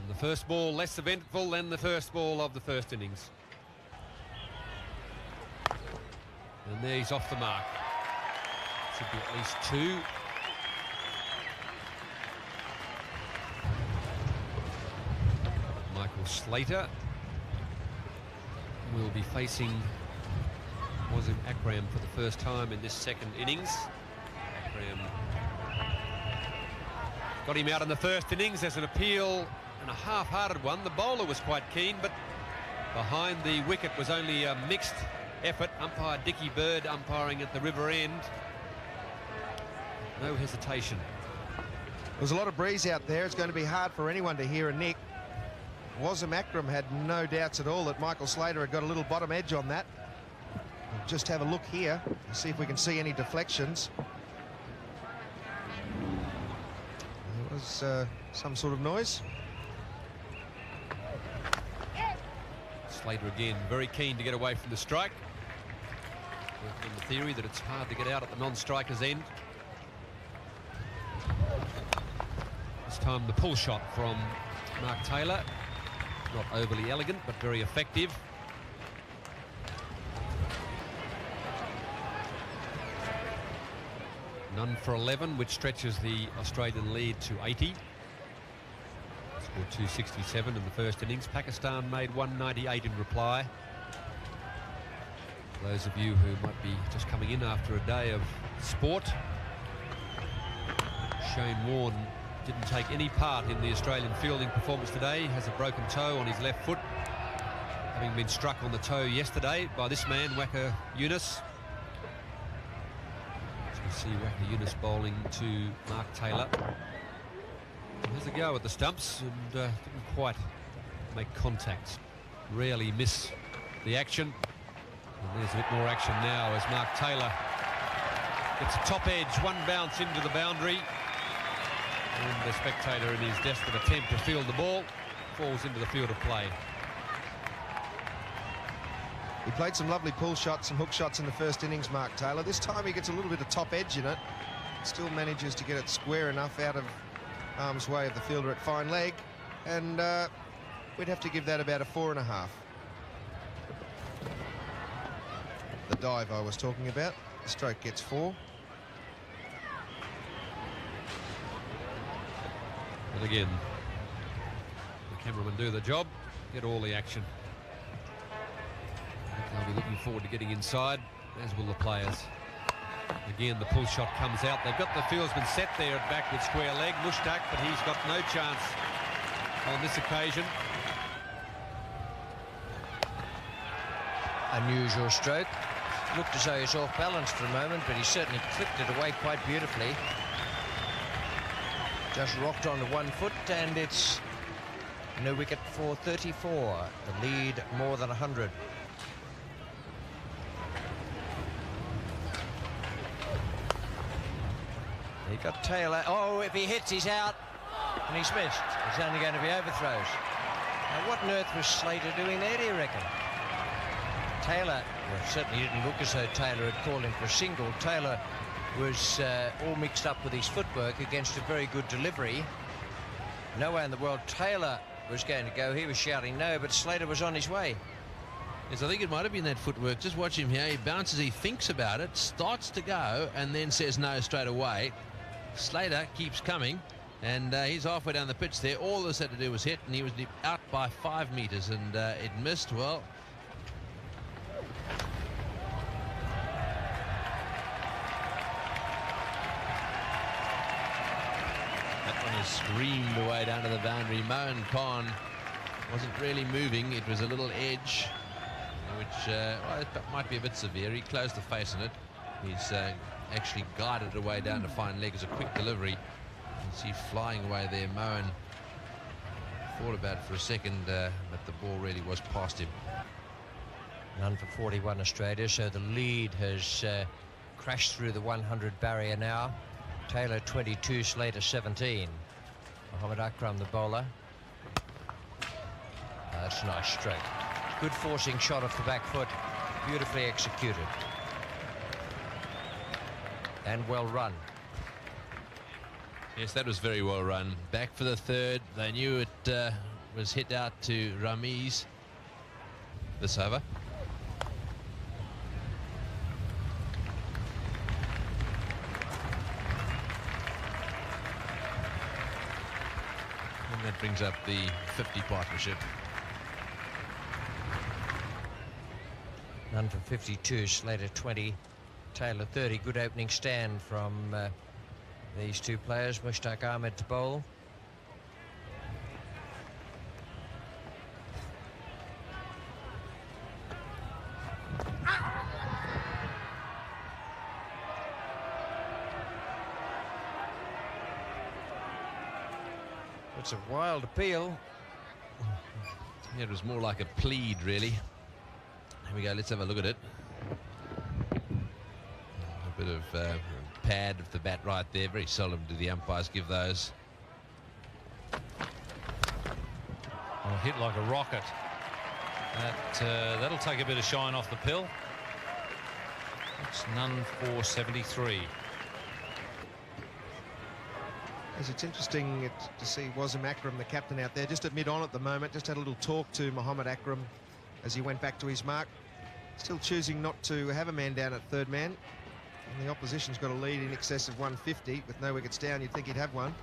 D: the first ball less eventful than the first ball of the first innings. And there he's off the mark. Should be at least 2. Michael Slater will be facing Wasim Akram for the first time in this second innings. Akram got him out in the first innings as an appeal, and a half-hearted one. The bowler was quite keen, but behind the wicket was only a mixed effort. Umpire Dickie Bird umpiring at the river end. No hesitation.
F: There's a lot of breeze out there. It's going to be hard for anyone to hear a nick. Wasim Akram had no doubts at all that Michael Slater had got a little bottom edge on that. We'll just have a look here and see if we can see any deflections. There was some sort of noise.
D: Slater again very keen to get away from the strike. Working on the theory that it's hard to get out at the non-striker's end. This time the pull shot from Mark Taylor. Not overly elegant, but very effective. None for 11, which stretches the Australian lead to 80. Scored 267 in the first innings. Pakistan made 198 in reply. For those of you who might be just coming in after a day of sport, Shane Warne didn't take any part in the Australian fielding performance today. He has a broken toe on his left foot, having been struck on the toe yesterday by this man, Waqar Younis. As you see, Waqar Younis bowling to Mark Taylor. Has a go at the stumps and didn't quite make contact. Rarely miss the action. And there's a bit more action now as Mark Taylor gets a top edge, one bounce into the boundary. And the spectator, in his desperate attempt to field the ball, falls into the field of play.
F: He played some lovely pull shots, some hook shots in the first innings, Mark Taylor. This time he gets a little bit of top edge in it. Still manages to get it square enough out of arm's way of the fielder at fine leg. And we'd have to give that about a 4.5. The dive I was talking about. The stroke gets 4.
D: But again, the cameramen do the job, get all the action. They'll be looking forward to getting inside, as will the players. Again, the pull shot comes out. They've got the fieldsman set there at back with square leg, Mushtaq, but he's got no chance on this occasion.
A: Unusual stroke. Looked as though he's off balance for a moment, but he certainly clipped it away quite beautifully. Just rocked onto one foot, and it's no wicket for 34. The lead more than 100. He got Taylor. Oh, if he hits, he's out. And he's missed. It's only going to be overthrows. Now, what on earth was Slater doing there, do you reckon? Taylor, well, certainly didn't look as though Taylor had called him for a single. Taylor was all mixed up with his footwork against a very good delivery. No way in the world Taylor was going to go. He was shouting no, but Slater was on his way.
E: Yes, I think it might have been that footwork. Just watch him here. He bounces, he thinks about it, starts to go, and then says no straight away. Slater keeps coming, and he's halfway down the pitch there. All this had to do was hit, and he was out by 5 meters, and it missed. Well, one is screamed away down to the boundary. Mohan Khan wasn't really moving. It was a little edge, which well, it might be a bit severe. He closed the face on it. He's actually guided away down to fine leg as a quick delivery. You can see flying away there. Mohan thought about it for a second, but the ball really was past him.
A: None for 41 Australia, so the lead has crashed through the 100 barrier now. Taylor 22, Slater 17. Mohammad Akram, the bowler. That's a nice stroke. Good forcing shot off the back foot, beautifully executed. And well run.
E: Yes, that was very well run. Back for the third. They knew it was hit out to Ramiz this over. And that brings up the 50 partnership.
A: None for 52, Slater 20, Taylor 30. Good opening stand from these two players. Mushtaq Ahmed to bowl. It's a wild appeal.
E: Yeah, it was more like a plead, really. Here we go, let's have a look at it. A bit of pad of the bat right there. Very seldom do the umpires give those.
C: Oh, hit like a rocket. That'll take a bit of shine off the pill. It's none for 73.
F: As it's interesting to see Wasim Akram, the captain, out there, just at mid-on at the moment. Just had a little talk to Mohammad Akram as he went back to his mark. Still choosing not to have a man down at third man. And the opposition's got a lead in excess of 150. With no wickets down, you'd think he'd have one.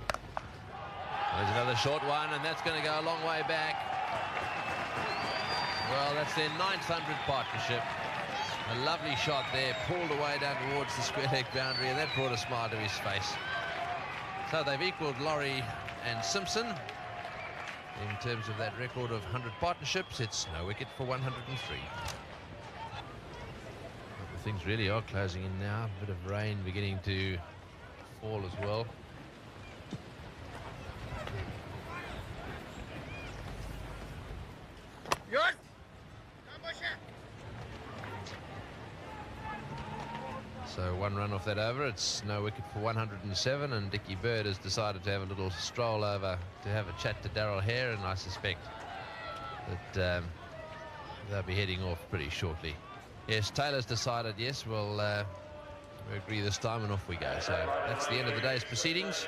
E: There's another short one, and that's going to go a long way back. Well, that's their 900 partnership. A lovely shot there, pulled away down towards the square leg boundary, and that brought a smile to his face. So they've equalled Laurie and Simpson. In terms of that record of 100 partnerships, it's no wicket for 103. Well, things really are closing in now. A bit of rain beginning to fall as well. So one run off that over. It's no wicket for 107, and Dickie Bird has decided to have a little stroll over to have a chat to Daryl Hare, and I suspect that they'll be heading off pretty shortly. Yes, Taylor's decided, yes, we'll agree this time, and off we go. So that's the end of the day's proceedings.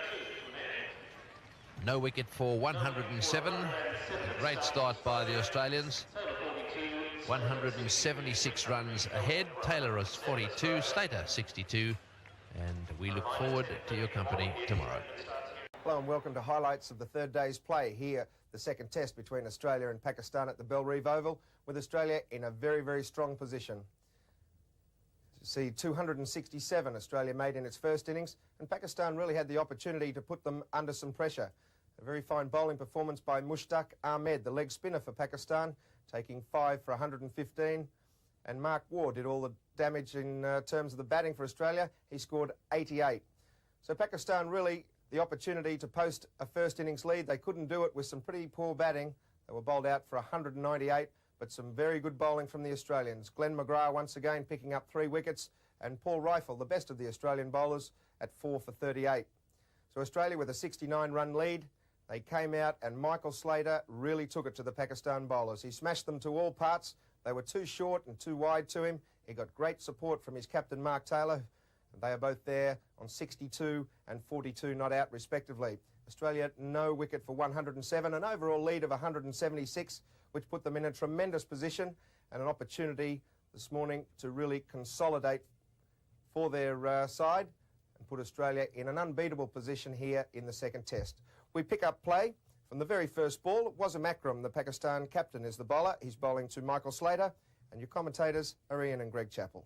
E: No wicket for 107. A great start by the Australians. 176 runs ahead. Taylor is 42, Slater 62, and we look forward to your company tomorrow.
F: Hello and welcome to highlights of the third day's play here, the second test between Australia and Pakistan at the Belrive Oval, with Australia in a very, very strong position. You see 267 Australia made in its first innings, and Pakistan really had the opportunity to put them under some pressure. A very fine bowling performance by Mushtaq Ahmed, the leg spinner for Pakistan, taking 5 for 115, and Mark Ward did all the damage in terms of the batting for Australia. He scored 88. So Pakistan really the opportunity to post a first innings lead. They couldn't do it with some pretty poor batting. They were bowled out for 198, but some very good bowling from the Australians. Glenn McGrath once again picking up 3 wickets, and Paul Rifle, the best of the Australian bowlers, at 4 for 38. So Australia with a 69-run lead. They came out, and Michael Slater really took it to the Pakistan bowlers. He smashed them to all parts. They were too short and too wide to him. He got great support from his captain, Mark Taylor. They are both there on 62 and 42 not out, respectively. Australia, no wicket for 107, an overall lead of 176, which put them in a tremendous position and an opportunity this morning to really consolidate for their side and put Australia in an unbeatable position here in the second test. We pick up play from the very first ball. Wasim Akram, the Pakistan captain, is the bowler. He's bowling to Michael Slater, and your commentators are Ian and Greg Chappell.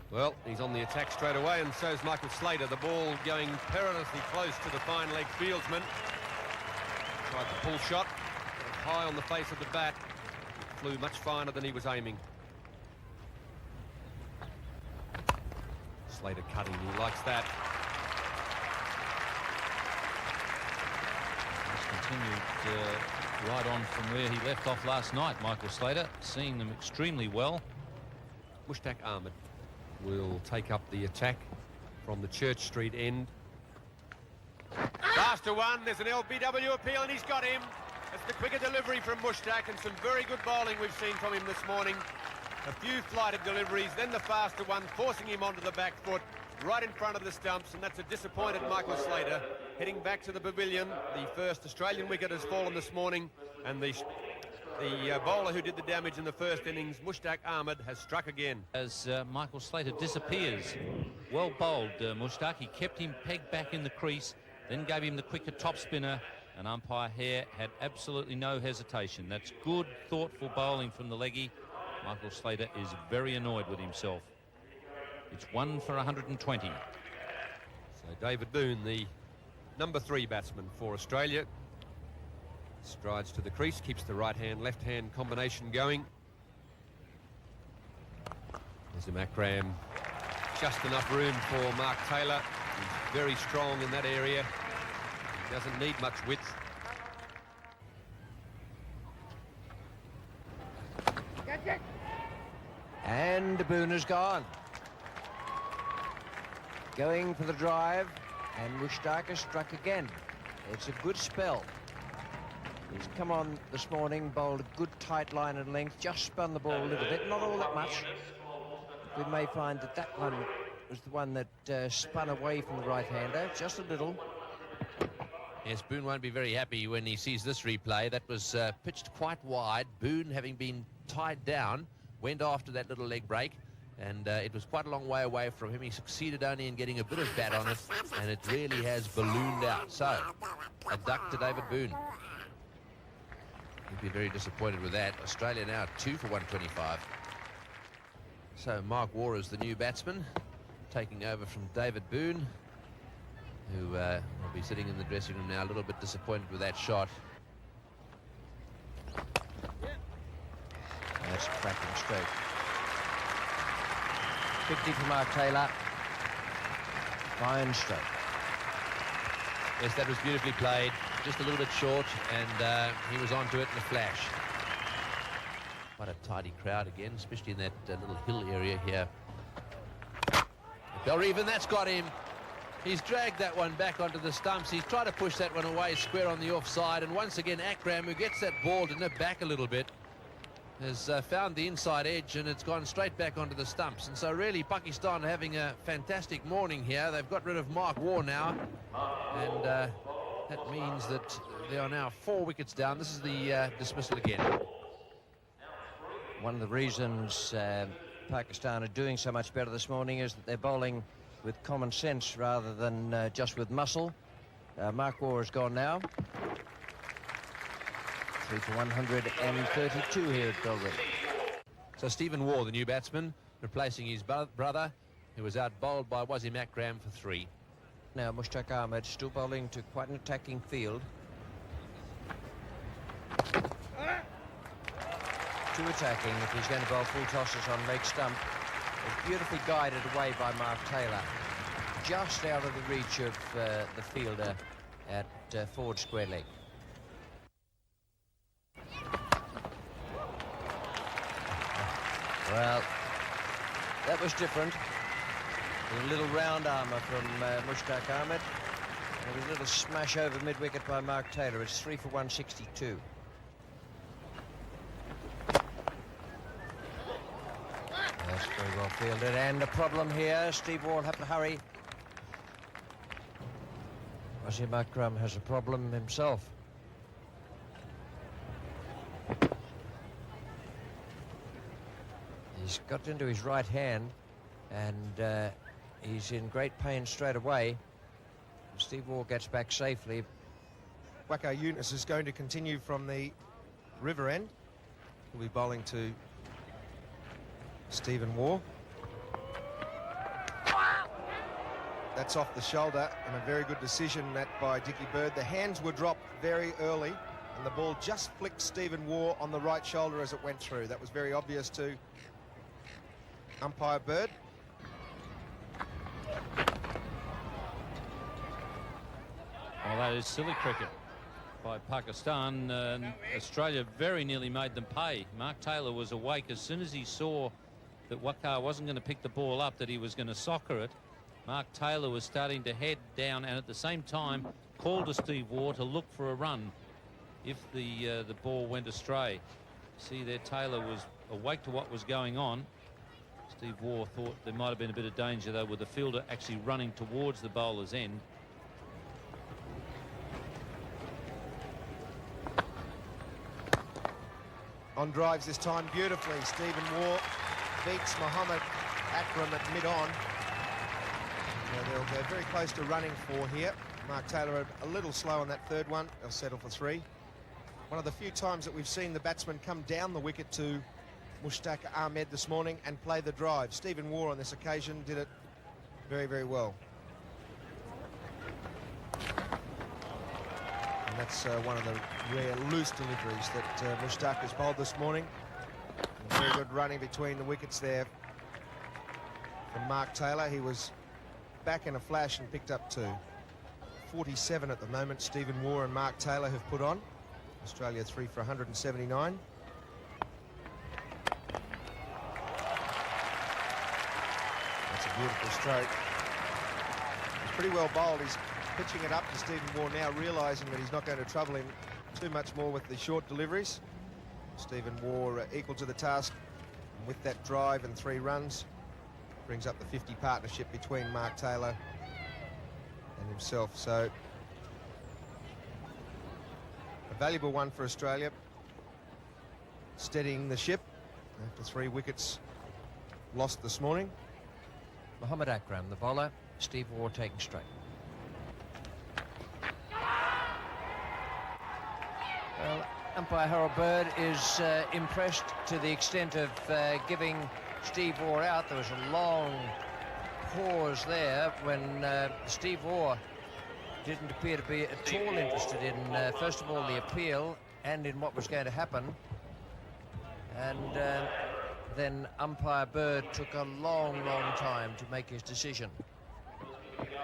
D: Well, he's on the attack straight away, and so's Michael Slater. The ball going perilously close to the fine leg fieldsman. Tried the pull shot, high on the face of the bat. It flew much finer than he was aiming. Slater cutting, he likes that.
C: He's continued right on from where he left off last night, Michael Slater, seeing them extremely well.
D: Mushtaq Ahmed will take up the attack from the Church Street end.
B: Faster one, there's an LBW appeal and he's got him. It's the quicker delivery from Mushtaq and some very good bowling we've seen from him this morning. A few flighted deliveries, then the faster one, forcing him onto the back foot, right in front of the stumps, and that's a disappointed Michael Slater. Heading back to the pavilion, the first Australian wicket has fallen this morning, and the bowler who did the damage in the first innings, Mushtaq Ahmed, has struck again.
C: As Michael Slater disappears. Well bowled, Mushtaq. He kept him pegged back in the crease, then gave him the quicker top spinner, and umpire Hare had absolutely no hesitation. That's good, thoughtful bowling from the leggy. Michael Slater is very annoyed with himself. It's 1 for 120.
D: So David Boon, the number 3 batsman for Australia, strides to the crease, keeps the right-hand, left-hand combination going. There's a Akram. Just enough room for Mark Taylor. He's very strong in that area. He doesn't need much width.
A: And Boon is gone. Going for the drive, and Mushtaq has struck again. It's a good spell. He's come on this morning, bowled a good tight line and length, just spun the ball a little bit, not all that much. We may find that that one was the one that spun away from the right-hander, just a little.
E: Yes, Boon won't be very happy when he sees this replay. That was pitched quite wide. Boon, having been tied down, went after that little leg break, and it was quite a long way away from him. He succeeded only in getting a bit of bat on it, and it really has ballooned out. So, a duck to David Boon. He'd be very disappointed with that. Australia now 2 for 125. So Mark Waugh is the new batsman, taking over from David Boon, who will be sitting in the dressing room now a little bit disappointed with that shot.
A: That's a cracking stroke. 50 for Mark Taylor. Fine stroke.
E: Yes, that was beautifully played. Just a little bit short, and he was onto it in a flash. Quite a tidy crowd again, especially in that little hill area here. Belreven, that's got him. He's dragged that one back onto the stumps. He's tried to push that one away square on the offside, and once again Akram, who gets that ball to nip back a little bit, has found the inside edge, and it's gone straight back onto the stumps. And so really Pakistan are having a fantastic morning here. They've got rid of Mark Waugh now, and that means that there are now 4 wickets down. This is the dismissal again.
A: One of the reasons Pakistan are doing so much better this morning is that they're bowling with common sense rather than just with muscle. Mark Waugh is gone now. 3 for 132 here at Belgrade.
E: So Stephen Waugh, the new batsman, replacing his brother, who was out bowled by Wasim Akram for 3.
A: Now Mushtaq Ahmed still bowling to quite an attacking field. 2 attacking if he's going to bowl full tosses on leg stump. It's beautifully guided away by Mark Taylor. Just out of the reach of the fielder at forward square leg. Well, that was different. A little round armour from Mushtaq Ahmed. And a little smash over mid-wicket by Mark Taylor. It's 3 for 162. That's very well fielded. And a problem here. Steve Waugh will have to hurry. Wasim Akram has a problem himself. He's got into his right hand, and he's in great pain straight away. Steve Waugh gets back safely.
F: Waqar Younis is going to continue from the river end. He'll be bowling to Stephen Waugh. That's off the shoulder, and a very good decision that by Dickie Bird. The hands were dropped very early, and the ball just flicked Stephen Waugh on the right shoulder as it went through. That was very obvious to umpire Bird.
C: Well, that is silly cricket by Pakistan. Australia very nearly made them pay. Mark Taylor was awake as soon as he saw that Waqar wasn't going to pick the ball up, that he was going to soccer it. Mark Taylor was starting to head down, and at the same time called to Steve Waugh to look for a run if the ball went astray. See there, Taylor was awake to what was going on. Steve Waugh thought there might have been a bit of danger, though, with the fielder actually running towards the bowler's end.
F: On drives this time beautifully. Stephen Waugh beats Mohammad Akram at mid-on. They'll go very close to running for here. Mark Taylor a little slow on that third one. They'll settle for 3. One of the few times that we've seen the batsman come down the wicket to Mushtaq Ahmed this morning and play the drive. Stephen Waugh on this occasion did it very, very well. And that's one of the rare loose deliveries that Mushtaq has bowled this morning. And very good running between the wickets there from Mark Taylor. He was back in a flash and picked up 2. 47 at the moment Stephen Waugh and Mark Taylor have put on. Australia 3 for 179. That's a beautiful stroke. He's pretty well bowled. He's pitching it up to Stephen Waugh now, realising that he's not going to trouble him too much more with the short deliveries. Stephen Waugh equal to the task, and with that drive and 3 runs brings up the 50 partnership between Mark Taylor and himself. So a valuable one for Australia, steadying the ship after 3 wickets lost this morning.
A: Mohammad Akram, the bowler, Steve Waugh taking straight. Well, umpire Harold Bird is impressed to the extent of giving Steve Waugh out. There was a long pause there when Steve Waugh didn't appear to be at all interested in, first of all, the appeal and in what was going to happen. And then umpire Bird took a long, long time to make his decision.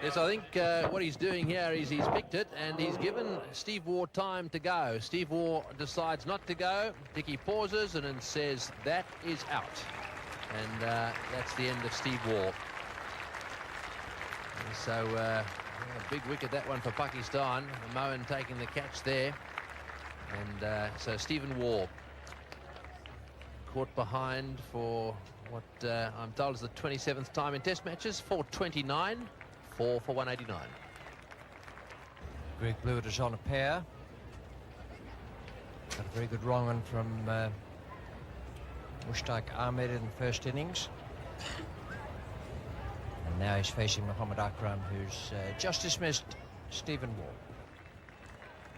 E: Yes, I think what he's doing here is he's picked it and he's given Steve Waugh time to go. Steve Waugh decides not to go. Dickie pauses and then says, that is out. And that's the end of Steve Waugh. And so a big wicket, that one for Pakistan. Mohan taking the catch there. And so Stephen Waugh caught behind for what I'm told is the 27th time in Test matches, 429. 4 for 189.
A: Greg Blewett is on a pair. Got a very good wrong one from Mushtaq Ahmed in the first innings. And now he's facing Mohammad Akram, who's just dismissed Stephen Waugh.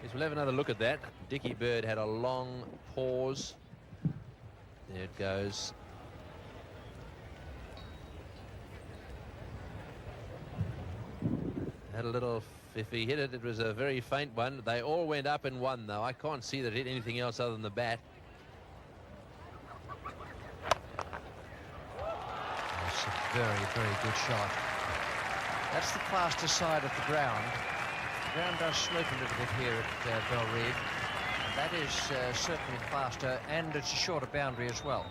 E: Yes, we'll have another look at that. Dickie Bird had a long pause. There it goes. Had a little, if he hit it, it was a very faint one. They all went up in one, though. I can't see that it hit anything else other than the bat.
A: That's a very, very good shot. That's the faster side of the ground. The ground does slope a little bit here at Belrive. That is certainly faster, and it's a shorter boundary as well.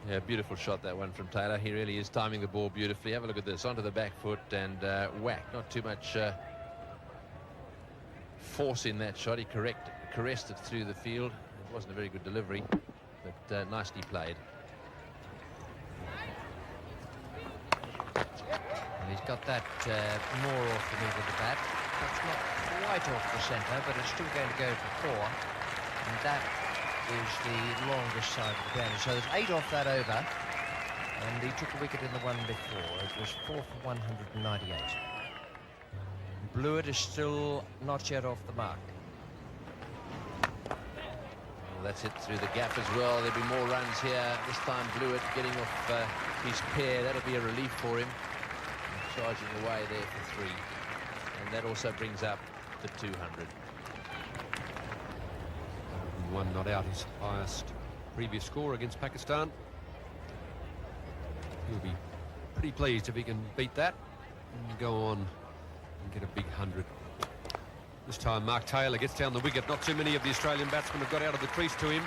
E: Yeah, beautiful shot, that one from Taylor. He really is timing the ball beautifully. Have a look at this, onto the back foot and whack. Not too much force in that shot. He caressed it through the field. It wasn't a very good delivery, but nicely played.
A: And he's got that more off the move of the bat. That's not quite off the centre, but it's still going to go for 4. And that is the longest side of the boundary. So there's 8 off that over, and he took a wicket in the one before. It was 4 for 198. Blewett is still not yet off the mark.
E: Well, that's it through the gap as well. There'll be more runs here. This time Blewett getting off his pair. That'll be a relief for him. charging away there for 3. And that also brings up the 200.
D: One not out, his highest previous score against Pakistan. He'll be pretty pleased if he can beat that and go on and get a big 100. This time Mark Taylor gets down the wicket. Not too many of the Australian batsmen have got out of the crease to him.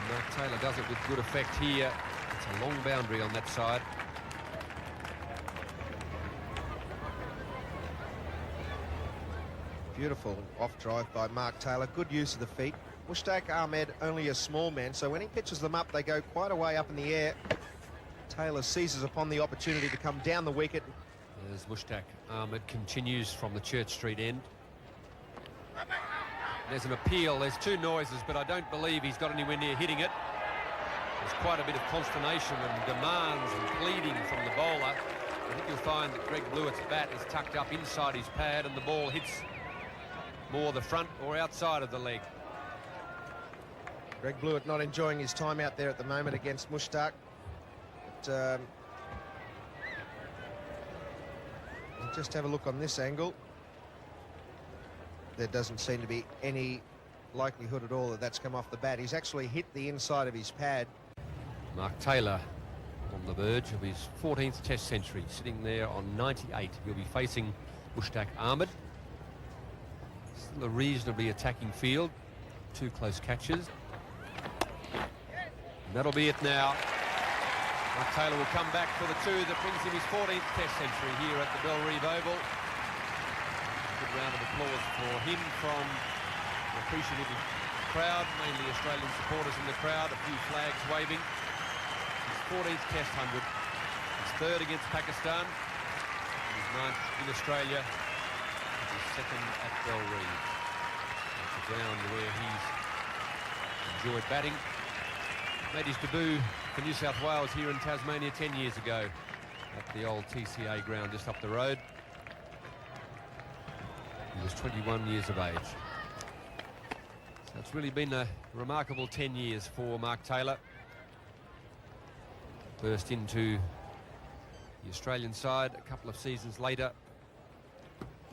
D: Mark Taylor does it with good effect here. It's a long boundary on that side.
F: Beautiful off drive by Mark Taylor. Good use of the feet. Mushtaq Ahmed only a small man, so when he pitches them up, they go quite a way up in the air. Taylor seizes upon the opportunity to come down the wicket.
D: As Mushtaq Ahmed continues from the Church Street end. There's an appeal. There's 2 noises, but I don't believe he's got anywhere near hitting it. There's quite a bit of consternation and demands and pleading from the bowler. I think you'll find that Greg Blewett's bat is tucked up inside his pad and the ball hits more the front or outside of the leg.
F: Greg Blewett not enjoying his time out there at the moment against Mushtaq. But just have a look on this angle. There doesn't seem to be any likelihood at all that that's come off the bat. He's actually hit the inside of his pad.
D: Mark Taylor on the verge of his 14th Test century, sitting there on 98. He'll be facing Mushtaq Ahmed. Still a reasonably attacking field. 2 close catches. And that'll be it now. Mark Taylor will come back for the 2 that brings him his 14th Test century here at the Bellerive Oval. Good round of applause for him from an appreciative crowd, mainly Australian supporters in the crowd, a few flags waving. His 14th Test 100, his 3rd against Pakistan, and his 9th in Australia, and his 2nd at Bellerive. That's a ground where he's enjoyed batting. Made his debut for New South Wales here in Tasmania 10 years ago at the old TCA ground just up the road. He was 21 years of age. So it's really been a remarkable 10 years for Mark Taylor. Burst into the Australian side a couple of seasons later.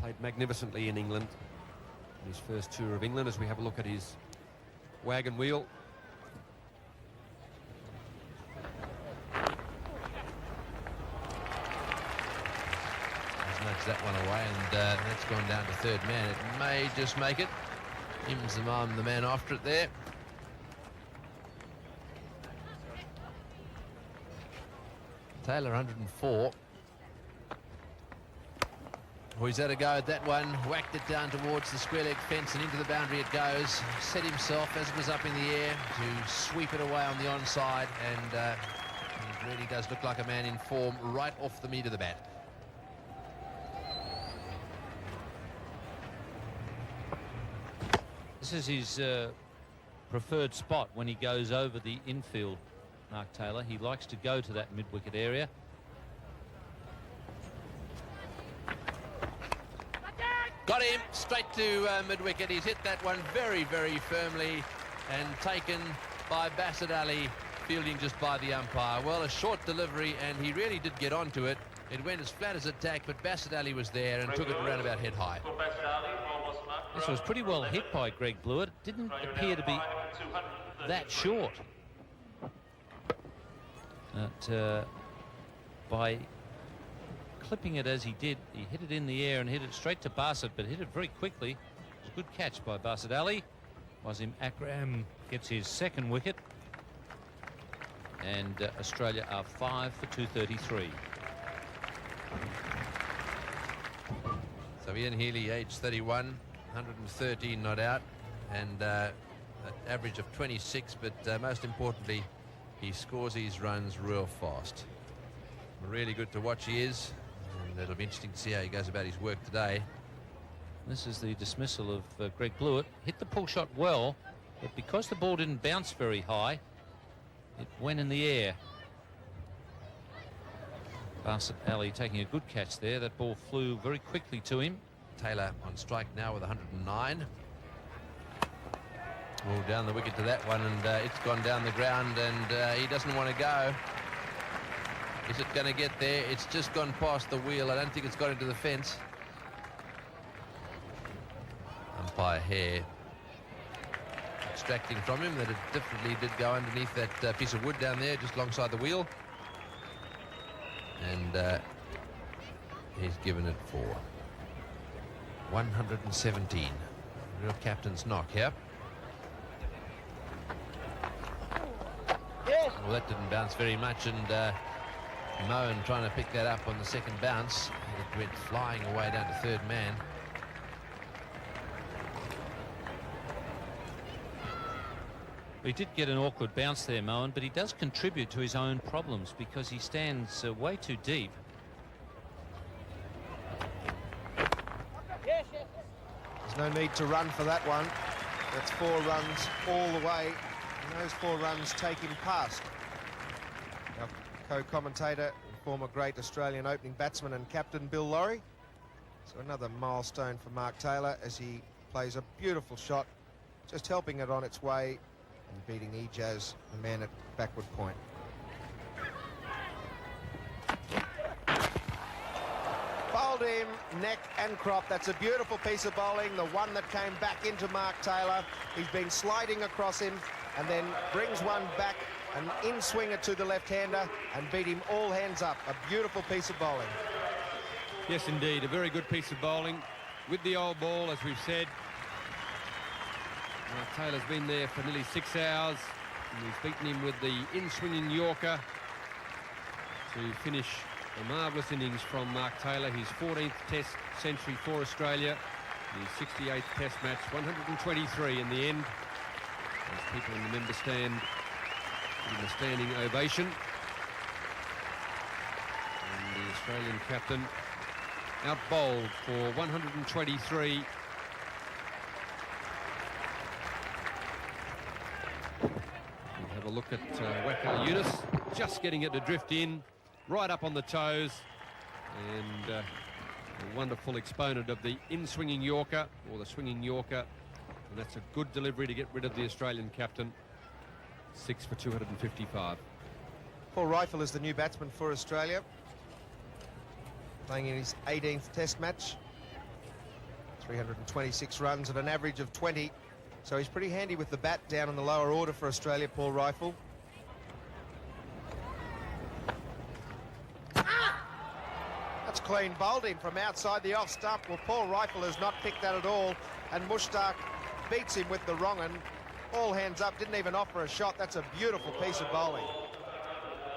D: Played magnificently in England in his first tour of England, as we have a look at his wagon wheel.
E: That one away, and that's gone down to 3rd man. It may just make it. Him's the man after it there. Taylor 104. Oh, he's had a go at that one. Whacked it down towards the square leg fence and into the boundary it goes. Set himself as it was up in the air to sweep it away on the onside, and he really does look like a man in form right off the meat of the bat.
C: This is his preferred spot when he goes over the infield, Mark Taylor. He likes to go to that mid-wicket area.
E: Got him straight to mid-wicket. He's hit that one very, very firmly and taken by Basit Ali, fielding just by the umpire. Well, a short delivery, and he really did get onto it. It went as flat as a tack, but Basit Ali was there and took it around about head high.
C: This was pretty well hit by Greg Blewett. It didn't appear to be that short. But by clipping it as he did, he hit it in the air and hit it straight to Basit, but hit it very quickly. It was a good catch by Basit Ali. Wasim Akram gets his 2nd wicket. And Australia are 5 for 233.
E: So Ian Healy, age 31, 113 not out, and an average of 26, but most importantly, he scores his runs real fast. Really good to watch he is, and it'll be interesting to see how he goes about his work today.
C: This is the dismissal of Greg Blewett. Hit the pull shot well, but because the ball didn't bounce very high, it went in the air. Basit Ali taking a good catch there. That ball flew very quickly to him.
E: Taylor on strike now with 109. Oh, down the wicket to that one, and it's gone down the ground, and he doesn't want to go. Is it going to get there? It's just gone past the wheel. I don't think it's got into the fence. Umpire Hare extracting from him that it definitely did go underneath that piece of wood down there just alongside the wheel. And he's given it for 117. Real captain's knock here.
H: Yes.
E: Well, that didn't bounce very much, and Moen trying to pick that up on the second bounce. It went flying away down to third man.
C: He did get an awkward bounce there, Moen, but he does contribute to his own problems because he stands way too deep.
H: Yes, yes.
F: There's no need to run for that one. That's 4 runs all the way, and those 4 runs take him past. Our co-commentator, former great Australian opening batsman and captain Bill Lawry. So another milestone for Mark Taylor as he plays a beautiful shot, just helping it on its way and beating Ijaz, the man at backward point. Bowled him neck and crop. That's a beautiful piece of bowling, the one that came back into Mark Taylor. He's been sliding across him and then brings one back, an in-swinger to the left-hander and beat him all hands up. A beautiful piece of bowling.
D: Yes, indeed, a very good piece of bowling with the old ball, as we've said. Taylor's been there for nearly 6 hours, and he's beaten him with the in-swinging Yorker to finish a marvellous innings from Mark Taylor, his 14th Test century for Australia, his 68th Test match, 123 in the end, as people in the member stand in the standing ovation. And the Australian captain out-bowled for 123. Have a look at Waqar Younis, just getting it to drift in, right up on the toes, and a wonderful exponent of the in-swinging Yorker, or the swinging Yorker, and that's a good delivery to get rid of the Australian captain. 6 for 255.
F: Paul Rifle is the new batsman for Australia, playing in his 18th Test match. 326 runs at an average of 20. So he's pretty handy with the bat down in the lower order for Australia, Paul Rifle. That's clean bowled him from outside the off stump. Well, Paul Rifle has not picked that at all, and Mushtaq beats him with the wrong one. All hands up, didn't even offer a shot. That's a beautiful piece of bowling.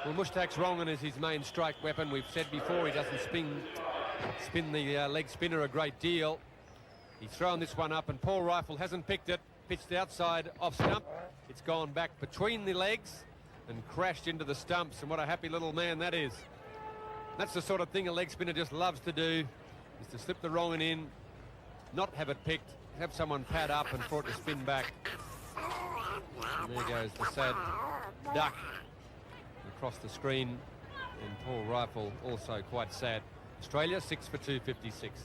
D: Well, Mushtaq's wrong one is his main strike weapon. We've said before he doesn't spin the leg spinner a great deal. He's thrown this one up, and Paul Rifle hasn't picked it. Pitched outside off stump. It's gone back between the legs and crashed into the stumps, and what a happy little man that is. That's the sort of thing a leg spinner just loves to do, is to slip the wrong one in, not have it picked, have someone pad up and for it to spin back. And there goes the sad duck across the screen, and Paul Rifle also quite sad. Australia 6 for 256.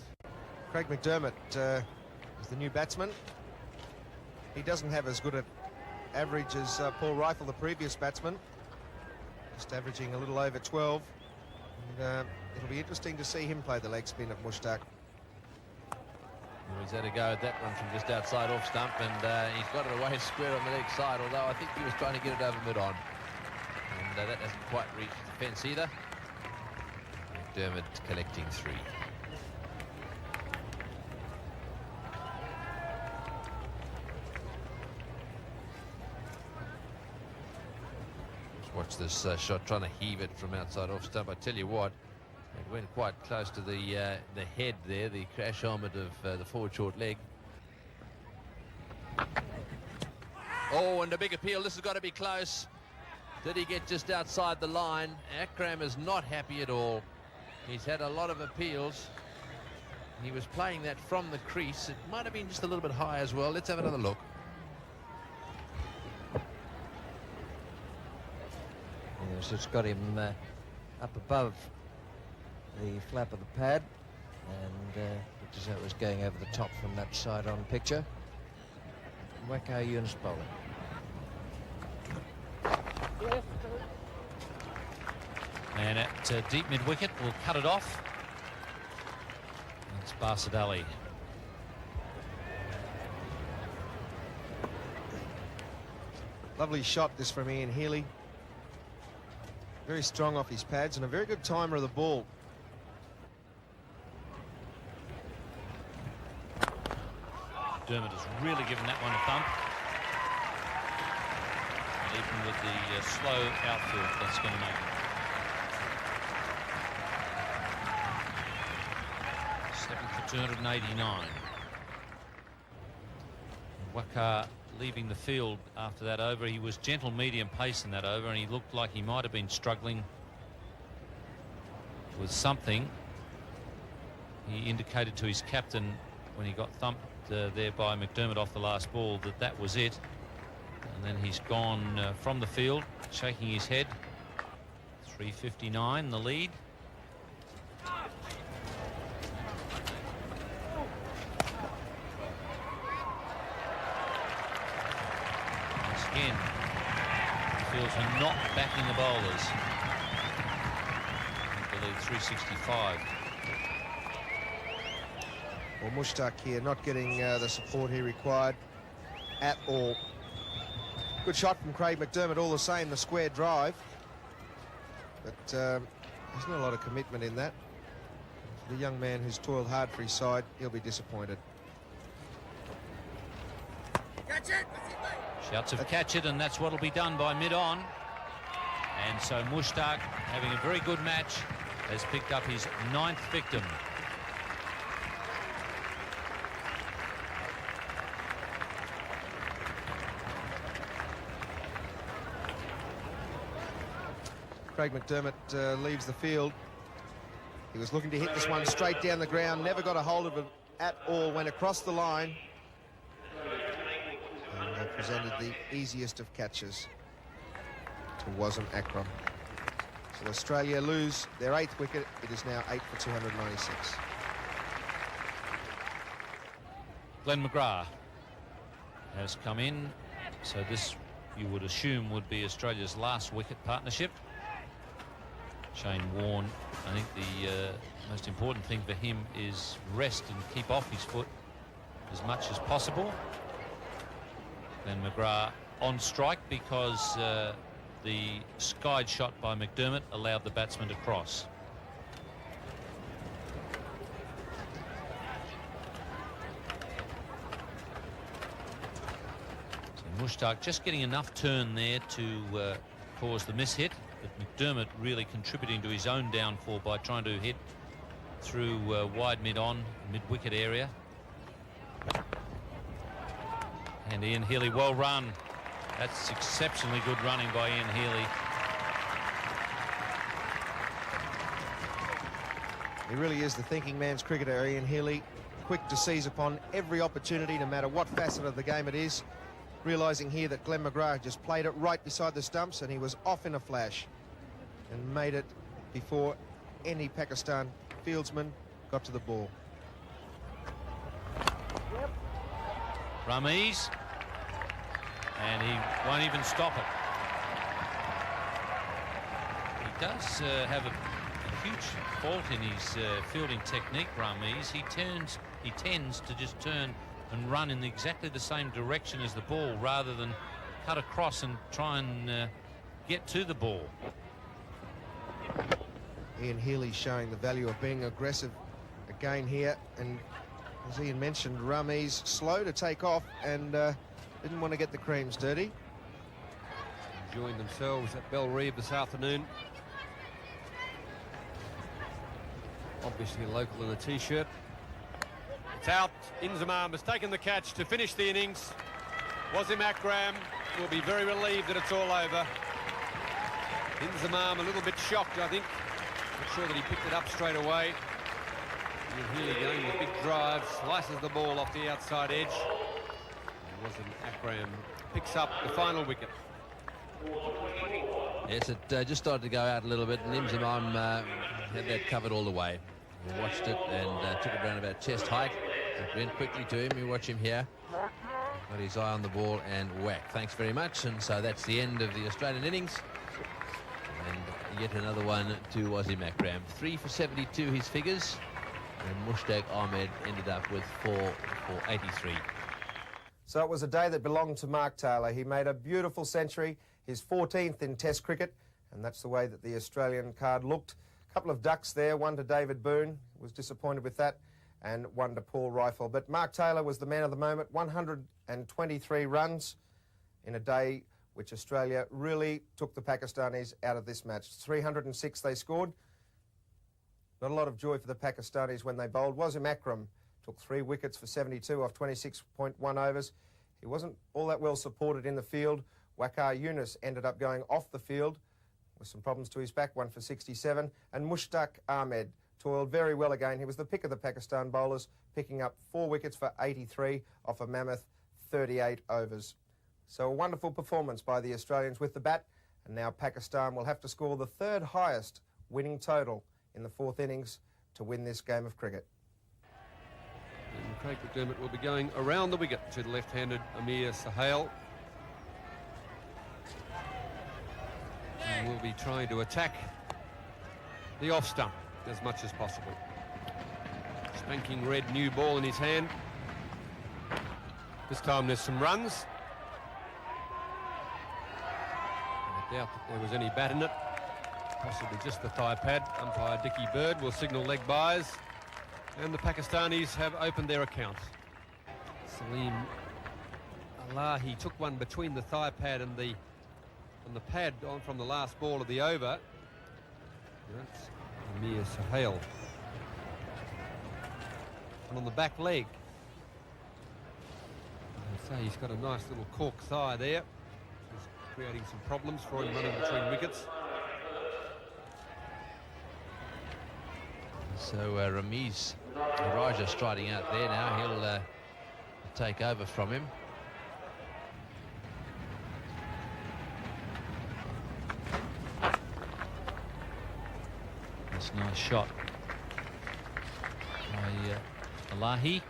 F: Craig McDermott is the new batsman. He doesn't have as good an average as Paul Rifle, the previous batsman. Just averaging a little over 12. And it'll be interesting to see him play the leg spin of Mushtaq.
E: Well, he's had a go at that one from just outside off stump, and he's got it away square on the leg side, although I think he was trying to get it over mid-on. And that hasn't quite reached the fence either. McDermott collecting 3. Watch this shot, trying to heave it from outside off stump. I tell you what, it went quite close to the head there, the crash helmet of the forward short leg. Oh, and a big appeal. This has got to be close. Did he get just outside the line? Akram is not happy at all. He's had a lot of appeals. He was playing that from the crease. It might have been just a little bit high as well. Let's have another look.
A: Yes, it's got him up above the flap of the pad, and looked as though it was going over the top from that side-on picture. Waqar Younis bowling.
H: Yes.
C: And at deep mid-wicket, will cut it off. It's Barsadali.
F: Lovely shot this from Ian Healy. Very strong off his pads and a very good timer of the ball.
C: Dermott has really given that one a thump. And even with the slow outfield, that's going to make it. 7 for 289. Waqar leaving the field after that over. He was gentle medium pace in that over, and he looked like he might have been struggling with something. He indicated to his captain when he got thumped there by McDermott off the last ball that was it. And then he's gone from the field, shaking his head. 3:59 the lead. Once again, the fields are not backing the bowlers. I believe 365.
F: Well, Mushtaq here not getting the support he required at all. Good shot from Craig McDermott, all the same, the square drive. But there's not a lot of commitment in that. For the young man who's toiled hard for his side, he'll be disappointed.
C: Shouts of catch it, and that's what'll be done by mid-on. And so Mushtaq, having a very good match, has picked up his 9th victim.
F: Craig McDermott leaves the field. He was looking to hit this one straight down the ground, never got a hold of it at all, went across the line and presented the easiest of catches to Wasim Akram. So Australia lose their 8th wicket. It is now 8 for 296.
C: Glenn McGrath has come in, so this you would assume would be Australia's last wicket partnership. Shane Warne, I think the most important thing for him is rest and keep off his foot as much as possible. Glenn McGrath on strike because the skied shot by McDermott allowed the batsman to cross. So Mushtaq just getting enough turn there to cause the miss-hit. But McDermott really contributing to his own downfall by trying to hit through wide mid-on, mid-wicket area. And Ian Healy, well run. That's exceptionally good running by Ian Healy.
F: He really is the thinking man's cricketer, Ian Healy. Quick to seize upon every opportunity, no matter what facet of the game it is. Realising here that Glenn McGrath just played it right beside the stumps and he was off in a flash and made it before any Pakistan fieldsman got to the ball.
C: Rameez, and he won't even stop it. He does have a huge fault in his fielding technique, Rameez. He tends to just turn and run in exactly the same direction as the ball rather than cut across and try and get to the ball.
F: Ian Healy showing the value of being aggressive again here, and as Ian mentioned, Rameez slow to take off and didn't want to get the creams dirty.
D: Enjoying themselves at Bell Reeve this afternoon. Obviously a local in a t-shirt.
B: It's out. Inzamam has taken the catch to finish the innings. Wasim Akram will be very relieved that it's all over. Inzamam a little bit shocked, I think. Not sure that he picked it up straight away.
D: Ian Healy going with a big drive, slices the ball off the outside edge. Wasim Akram picks up the final wicket.
E: Yes, it just started to go out a little bit, and Inzamam had that covered all the way. We watched it and took it around about chest height. It went quickly to him. You watch him here. Got his eye on the ball and whack. Thanks very much. And so that's the end of the Australian innings. And yet another one to Wasim Akram. 3 for 72 his figures, and Mushtaq Ahmed ended up with 4 for 83.
F: So it was a day that belonged to Mark Taylor. He made a beautiful century, his 14th in Test cricket, and that's the way that the Australian card looked. A couple of ducks there, one to David Boone, was disappointed with that, and one to Paul Rifle. But Mark Taylor was the man of the moment, 123 runs in a day which Australia really took the Pakistanis out of this match. 306 they scored. Not a lot of joy for the Pakistanis when they bowled. Wasim Akram took 3 wickets for 72 off 26.1 overs. He wasn't all that well supported in the field. Waqar Younis ended up going off the field with some problems to his back, 1 for 67. And Mushtaq Ahmed toiled very well again. He was the pick of the Pakistan bowlers, picking up 4 wickets for 83 off a mammoth 38 overs. So a wonderful performance by the Australians with the bat, and now Pakistan will have to score the 3rd highest winning total in the 4th innings to win this game of cricket.
D: And Craig McDermott will be going around the wicket to the left-handed Amir Sahel. And will be trying to attack the off stump as much as possible. Spanking red new ball in his hand. This time there's some runs. I doubt that there was any bat in it. Possibly just the thigh pad. Umpire Dickie Bird will signal leg byes. And the Pakistanis have opened their accounts. Salim Alahi took one between the thigh pad and the pad on from the last ball of the over. That's Amir Sahel. And on the back leg. I say he's got a nice little cork thigh there. It's creating some problems for him running between wickets.
E: So Ramiz Raja striding out there now. He'll take over from him.
C: That's a nice shot by Alahi.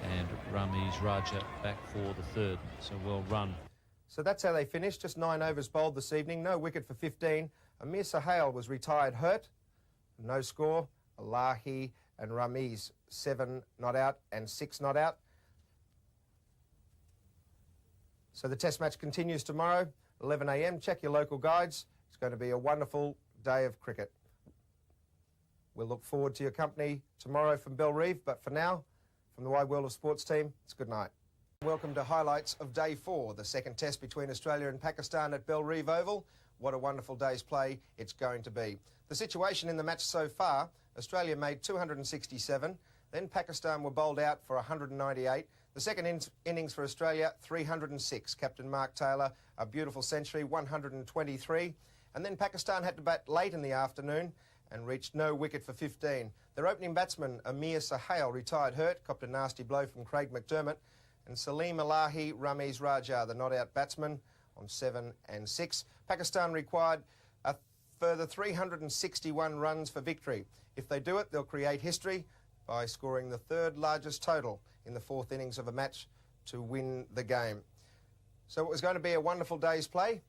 C: And Ramiz Raja back for the 3rd. So well run.
F: So that's how they finished. Just 9 overs bowled this evening. No wicket for 15. Amir Sahel was retired hurt. No score. Alahi and Ramiz 7 not out and 6 not out. So the Test match continues tomorrow, 11 a.m. Check your local guides. It's going to be a wonderful day of cricket. We'll look forward to your company tomorrow from Bellerive, but for now, from the Wide World of Sports team, it's good night. Welcome to highlights of Day 4, the 2nd Test between Australia and Pakistan at Bellerive Oval. What a wonderful day's play it's going to be. The situation in the match so far, Australia made 267, then Pakistan were bowled out for 198. The second innings for Australia, 306. Captain Mark Taylor, a beautiful century, 123. And then Pakistan had to bat late in the afternoon and reached no wicket for 15. Their opening batsman, Amir Sahel, retired hurt, copped a nasty blow from Craig McDermott. And Salim Alahi, Ramiz Raja, the not-out batsman, on 7 and 6. Pakistan required a further 361 runs for victory. If they do it, they'll create history by scoring the 3rd largest total in the 4th innings of a match to win the game. So it was going to be a wonderful day's play.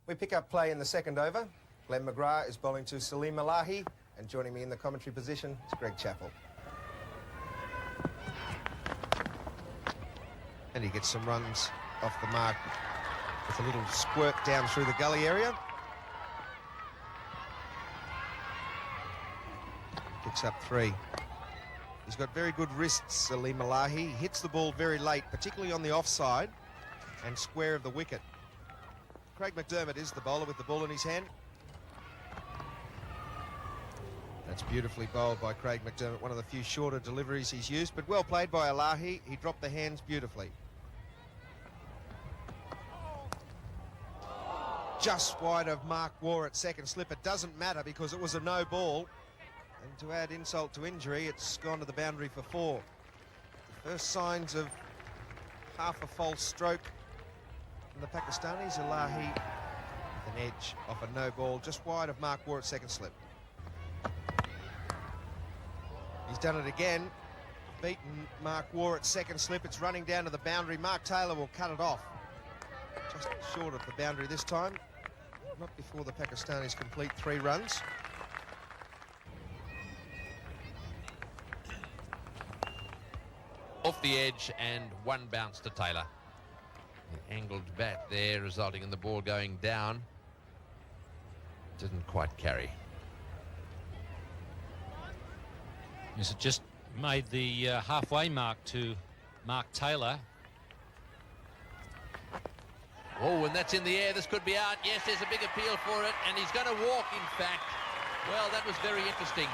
F: We pick up play in the 2nd over. Glenn McGrath is bowling to Salim Alahi, and joining me in the commentary position is Greg Chappell. And he gets some runs off the mark with a little squirt down through the gully area. Picks up 3. He's got very good wrists, Salim Alahi. He hits the ball very late, particularly on the offside and square of the wicket. Craig McDermott is the bowler with the ball in his hand. That's beautifully bowled by Craig McDermott, one of the few shorter deliveries he's used, but well played by Alahi. He dropped the hands beautifully. Just wide of Mark Waugh at second slip. It doesn't matter because it was a no ball. And to add insult to injury, it's gone to the boundary for 4. The first signs of half a false stroke from the Pakistanis. Alahi with an edge off a no ball, just wide of Mark Waugh at second slip. He's done it again. Beaten Mark Waugh at second slip. It's running down to the boundary. Mark Taylor will cut it off. Just short of the boundary this time. Not before the Pakistanis complete 3 runs.
E: Off the edge and 1 bounce to Taylor. The angled bat there resulting in the ball going down. Didn't quite carry.
C: Yes, it just made the halfway mark to Mark Taylor.
E: Oh, and that's in the air. This could be out. Yes, there's a big appeal for it, and he's going to walk, in fact. Well, that was very interesting.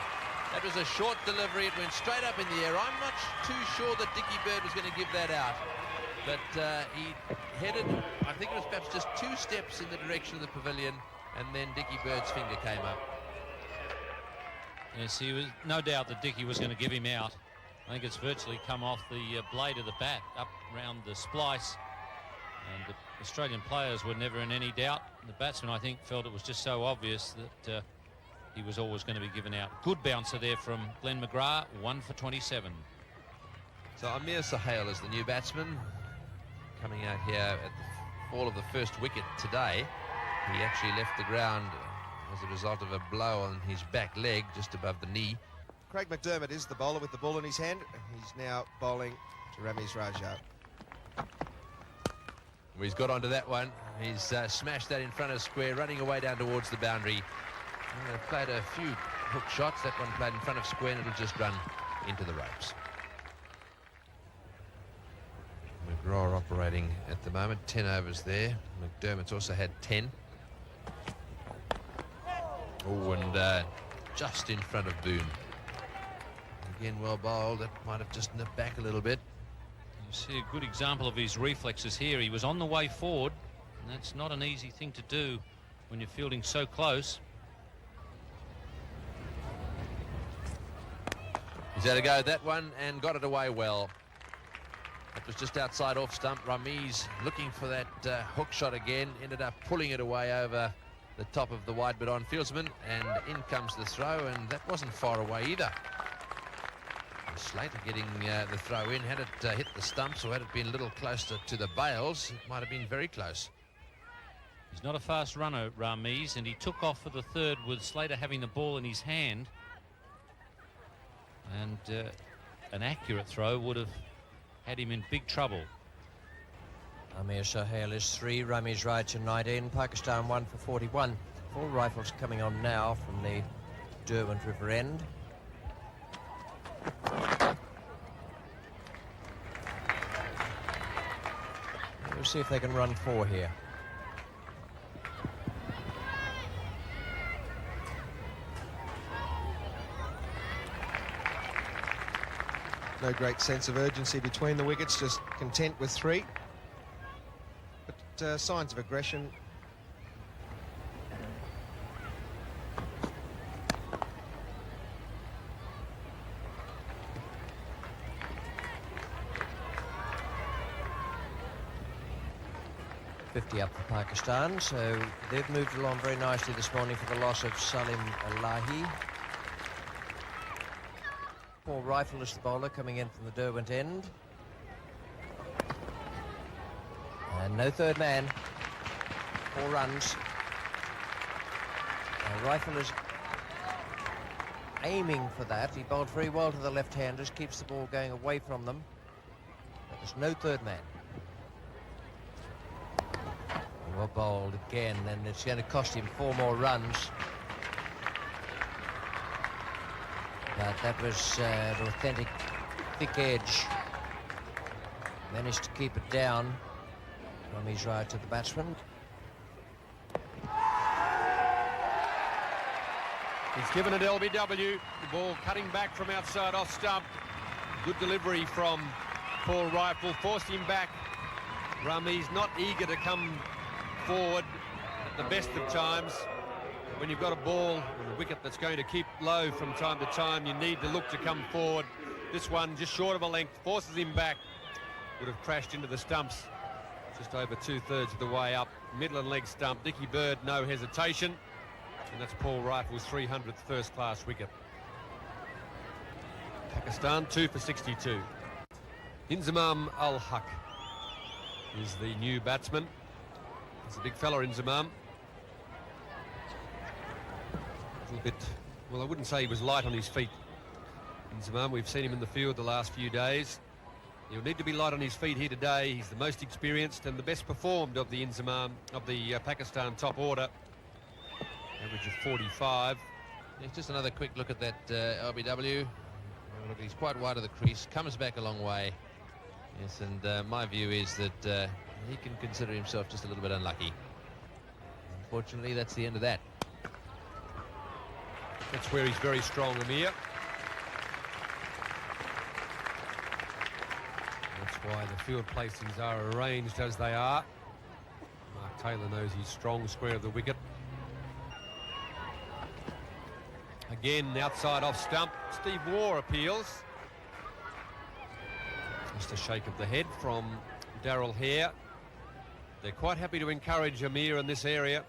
E: That was a short delivery. It went straight up in the air. I'm not too sure that Dickie Bird was going to give that out. But he headed, I think it was perhaps just 2 steps in the direction of the pavilion, and then Dickie Bird's finger came up.
C: Yes, he was no doubt that Dickie was going to give him out. I think it's virtually come off the blade of the bat up round the splice. And the Australian players were never in any doubt. The batsman, I think, felt it was just so obvious that he was always going to be given out. Good bouncer there from Glenn McGrath, 1 for 27.
E: So Amir Sohail is the new batsman, coming out here at the fall of the first wicket today. He actually left the ground as a result of a blow on his back leg just above the knee.
F: Craig McDermott is the bowler with the ball in his hand. He's now bowling to Ramiz Raja.
E: Well, he's got onto that one. He's smashed that in front of square, running away down towards the boundary. They've played a few hook shots. That one played in front of square, and it'll just run into the ropes. McGraw operating at the moment, 10 overs there. McDermott's also had 10. Oh, and just in front of Boone. Again, well bowled. That might have just nipped back a little bit.
C: You see a good example of his reflexes here. He was on the way forward, and that's not an easy thing to do when you're fielding so close.
E: He's had a go at that one and got it away well. It was just outside off stump. Ramiz looking for that hook shot again, ended up pulling it away over the top of the wide bit on fieldsman, and in comes the throw, and that wasn't far away either. Slater getting the throw in. Had it hit the stumps, or had it been a little closer to the bails, it might have been very close.
C: He's not a fast runner, Ramiz, and he took off for the third with Slater having the ball in his hand. And an accurate throw would have had him in big trouble.
A: Amir Sohail is 3, Ramiz Raja 19, Pakistan 1 for 41. 4 rifles coming on now from the Derwent River end. We'll see if they can run 4 here.
F: No great sense of urgency between the wickets, just content with 3. But signs of aggression.
A: Up for Pakistan, so they've moved along very nicely this morning for the loss of Salim Alahi. Paul Rifle is the bowler coming in from the Derwent end. And no third man. 4 runs. Rifle is aiming for that. He bowled very well to the left-handers, keeps the ball going away from them. But there's no third man. Well bowled again, and it's going to cost him 4 more runs. But that was an authentic thick edge. Managed to keep it down. Ramiz Raja to the batsman.
B: He's given it LBW. The ball cutting back from outside off stump. Good delivery from Paul Rifle. Forced him back. Ramiz not eager to come forward at the best of times. When you've got a ball and a wicket that's going to keep low from time to time, you need to look to come forward. This one just short of a length, forces him back. Would have crashed into the stumps just over 2/3 of the way up. Middle and leg stump. Dickie Bird, no hesitation. And that's Paul Rifle's 300th first-class wicket. Pakistan 2 for 62. Inzamam Ul-Haq is the new batsman. He's a big fella, Inzamam.
D: little bit, well, I wouldn't say he was light on his feet. Inzamam, we've seen him in the field the last few days. He'll need to be light on his feet here today. He's the most experienced and the best performed of the Inzamam, of the Pakistan top order. Average of 45.
E: Yeah, just another quick look at that RBW. Oh, look, he's quite wide of the crease, comes back a long way. Yes, and my view is that he can consider himself just a little bit unlucky. Unfortunately, that's the end of that.
D: That's where he's very strong, Amir. That's why the field placings are arranged as they are. Mark Taylor knows he's strong, square of the wicket. Again, outside off stump. Steve Waugh appeals. Just a shake of the head from Darrell Hare. They're quite happy to encourage Amir in this area.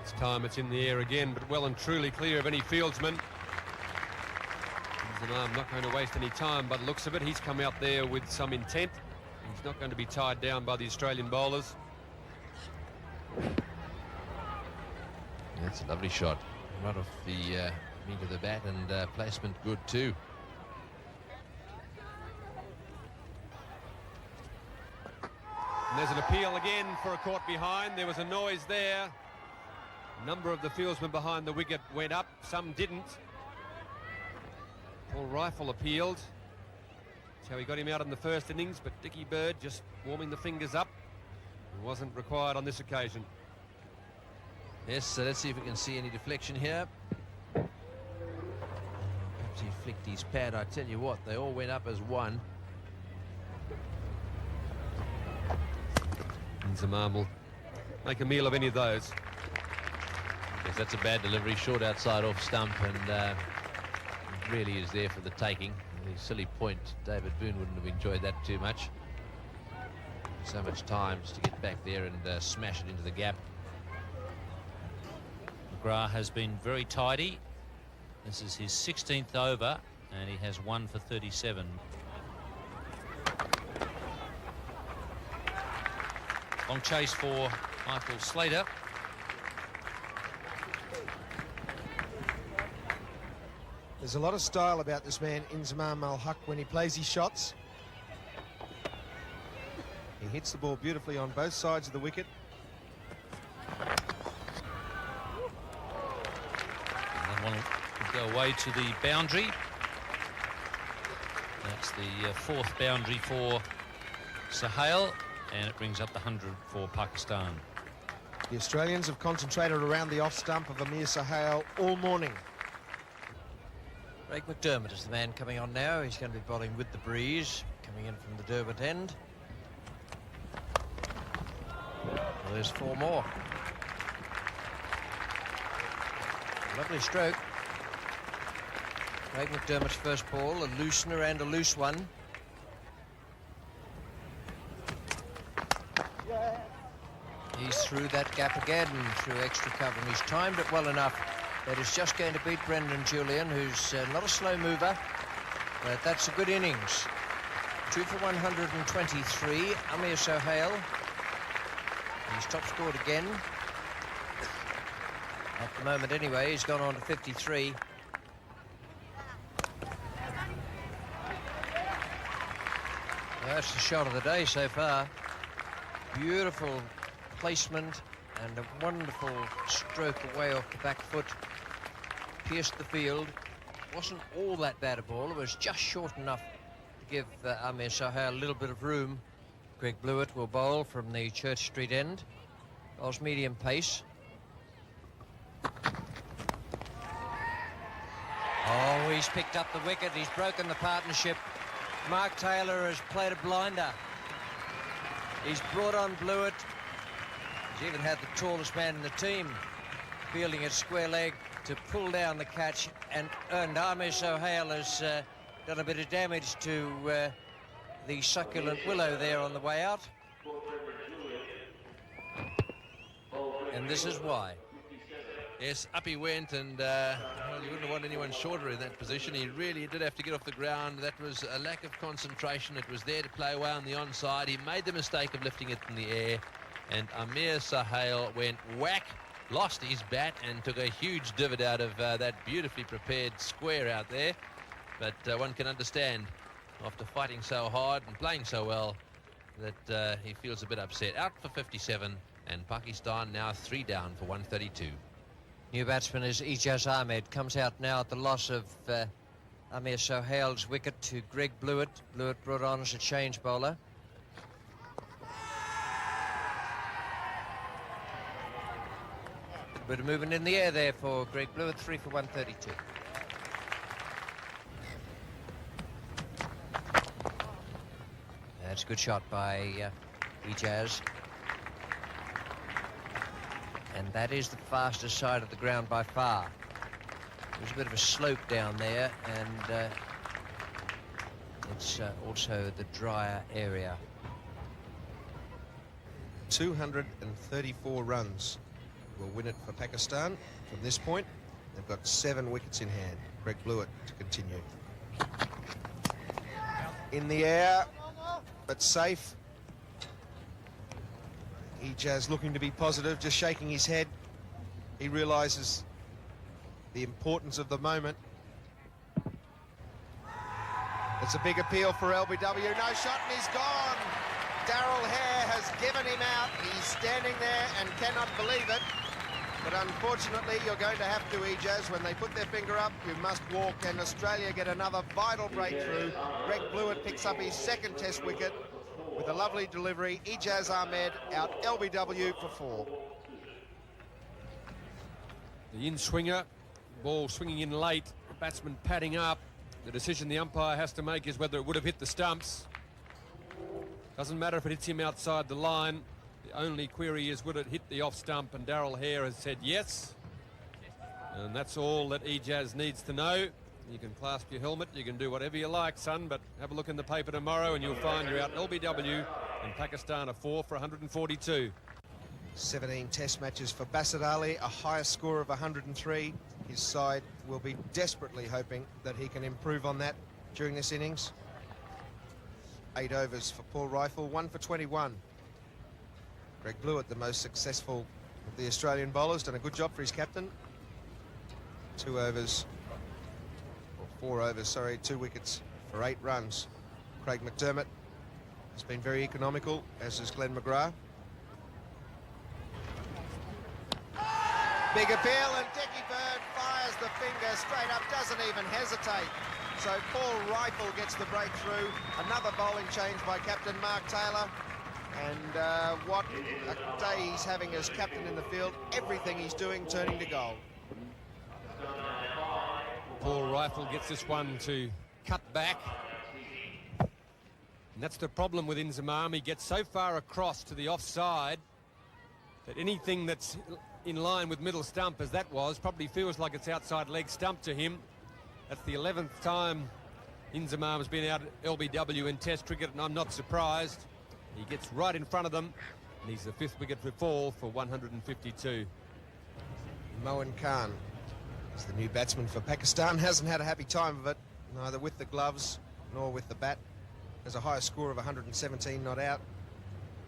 D: This time it's in the air again, but well and truly clear of any fieldsman. I'm not going to waste any time, but looks of it, he's come out there with some intent. He's not going to be tied down by the Australian bowlers.
E: That's a lovely shot. Right off the meat of the bat, and placement good too.
D: And there's an appeal again for a caught behind. There was a noise there. A number of the fieldsmen behind the wicket went up, some didn't. Paul Rifle appealed. That's how he got him out in the first innings, but Dickie Bird just warming the fingers up. It wasn't required on this occasion.
E: Yes, so let's see if we can see any deflection here. Perhaps he flicked his pad. I tell you what, they all went up as one.
D: Inzamam will make a meal of any of those.
E: Yes, that's a bad delivery, short outside off stump, and really is there for the taking. The silly point, David Boon wouldn't have enjoyed that too much. So much time just to get back there and smash it into the gap.
C: McGrath has been very tidy. This is his 16th over, and he has 1 for 37. Long chase for Michael Slater.
F: There's a lot of style about this man, Inzamam Al-Haq, when he plays his shots. He hits the ball beautifully on both sides of the wicket.
C: That one will go away to the boundary. That's the fourth boundary for Sohail, and it brings up the 100 for Pakistan.
F: The Australians have concentrated around the off stump of Amir Sohail all morning.
A: Craig McDermott is the man coming on now. He's going to be bowling with the breeze, coming in from the Durban end. Well, there's 4 more. Lovely stroke. Craig McDermott's first ball, a loosener and a loose one. He's through that gap again, through extra cover, and he's timed it well enough that it's just going to beat Brendan Julian, who's not a slow mover, but that's a good innings. 2 for 123, Amir Sohail. He's top scored again. At the moment anyway, he's gone on to 53. That's the shot of the day so far. Beautiful placement and a wonderful stroke away off the back foot. Pierced the field. Wasn't all that bad a ball. It was just short enough to give Amir Sohail a little bit of room. Greg Blewett will bowl from the Church Street end. Bowls medium pace. Oh, he's picked up the wicket. He's broken the partnership. Mark Taylor has played a blinder. He's brought on Blewett. He's even had the tallest man in the team fielding at square leg to pull down the catch, and Amir Sohail has done a bit of damage to the succulent willow there on the way out. And this is why.
E: Yes, up he went, and well, you wouldn't want anyone shorter in that position. He really did have to get off the ground. That was a lack of concentration. It was there to play away on the onside. He made the mistake of lifting it in the air. and Amir Sahel went whack, lost his bat and took a huge divot out of that beautifully prepared square out there. But one can understand, after fighting so hard and playing so well, that he feels a bit upset. Out for 57, and Pakistan now 3 down for 132.
A: New batsman is Ijaz Ahmed. Comes out now at the loss of Amir Sohail's wicket to Greg Blewett. Blewett brought on as a change bowler. Bit of movement in the air there for Greg Blewett. 3 for 132. That's a good shot by Ijaz. And that is the fastest side of the ground by far. There's a bit of a slope down there, and it's also the drier area.
F: 234 runs will win it for Pakistan from this point. They've got 7 wickets in hand. Greg Blewett to continue. In the air, but safe. Ijaz looking to be positive, just shaking his head. He realises the importance of the moment. It's a big appeal for LBW. No shot and he's gone. Daryl Hare has given him out. He's standing there and cannot believe it. But unfortunately, you're going to have to, Ijaz. When they put their finger up, you must walk, and Australia get another vital breakthrough. Greg Blewett picks up his 2nd Test wicket with a lovely delivery. Ijaz Ahmed out LBW for 4.
D: The in-swinger, ball swinging in late, the batsman padding up. The decision the umpire has to make is whether it would have hit the stumps. Doesn't matter if it hits him outside the line. The only query is, would it hit the off stump? And Daryl Hare has said yes. And that's all that Ijaz needs to know. You can clasp your helmet, you can do whatever you like, son, but have a look in the paper tomorrow and you'll find you're out LBW, and Pakistan are 4 for 142.
F: 17 Test matches for Basit Ali, a higher score of 103. His side will be desperately hoping that he can improve on that during this innings. 8 overs for Paul Rifle, 1 for 21. Greg Blewett, the most successful of the Australian bowlers, done a good job for his captain. 2 overs, or 4 overs, sorry, 2 wickets for 8 runs. Craig McDermott has been very economical, as is Glenn McGrath. Big appeal, and Dickie Bird fires the finger straight up, doesn't even hesitate. So Paul Rifle gets the breakthrough. Another bowling change by Captain Mark Taylor. And what a day he's having as captain in the field. Everything he's doing turning to goal.
D: Paul Rifle gets this one to cut back. And that's the problem with Inzamam. He gets so far across to the offside that anything that's in line with middle stump, as that was, probably feels like it's outside leg stump to him. That's the 11th time Inzamam has been out at LBW in Test cricket, and I'm not surprised. He gets right in front of them, and he's the 5th wicket for fall for 152.
F: Moin Khan is the new batsman for Pakistan. Hasn't had a happy time of it, neither with the gloves nor with the bat. Has a higher score of 117 not out.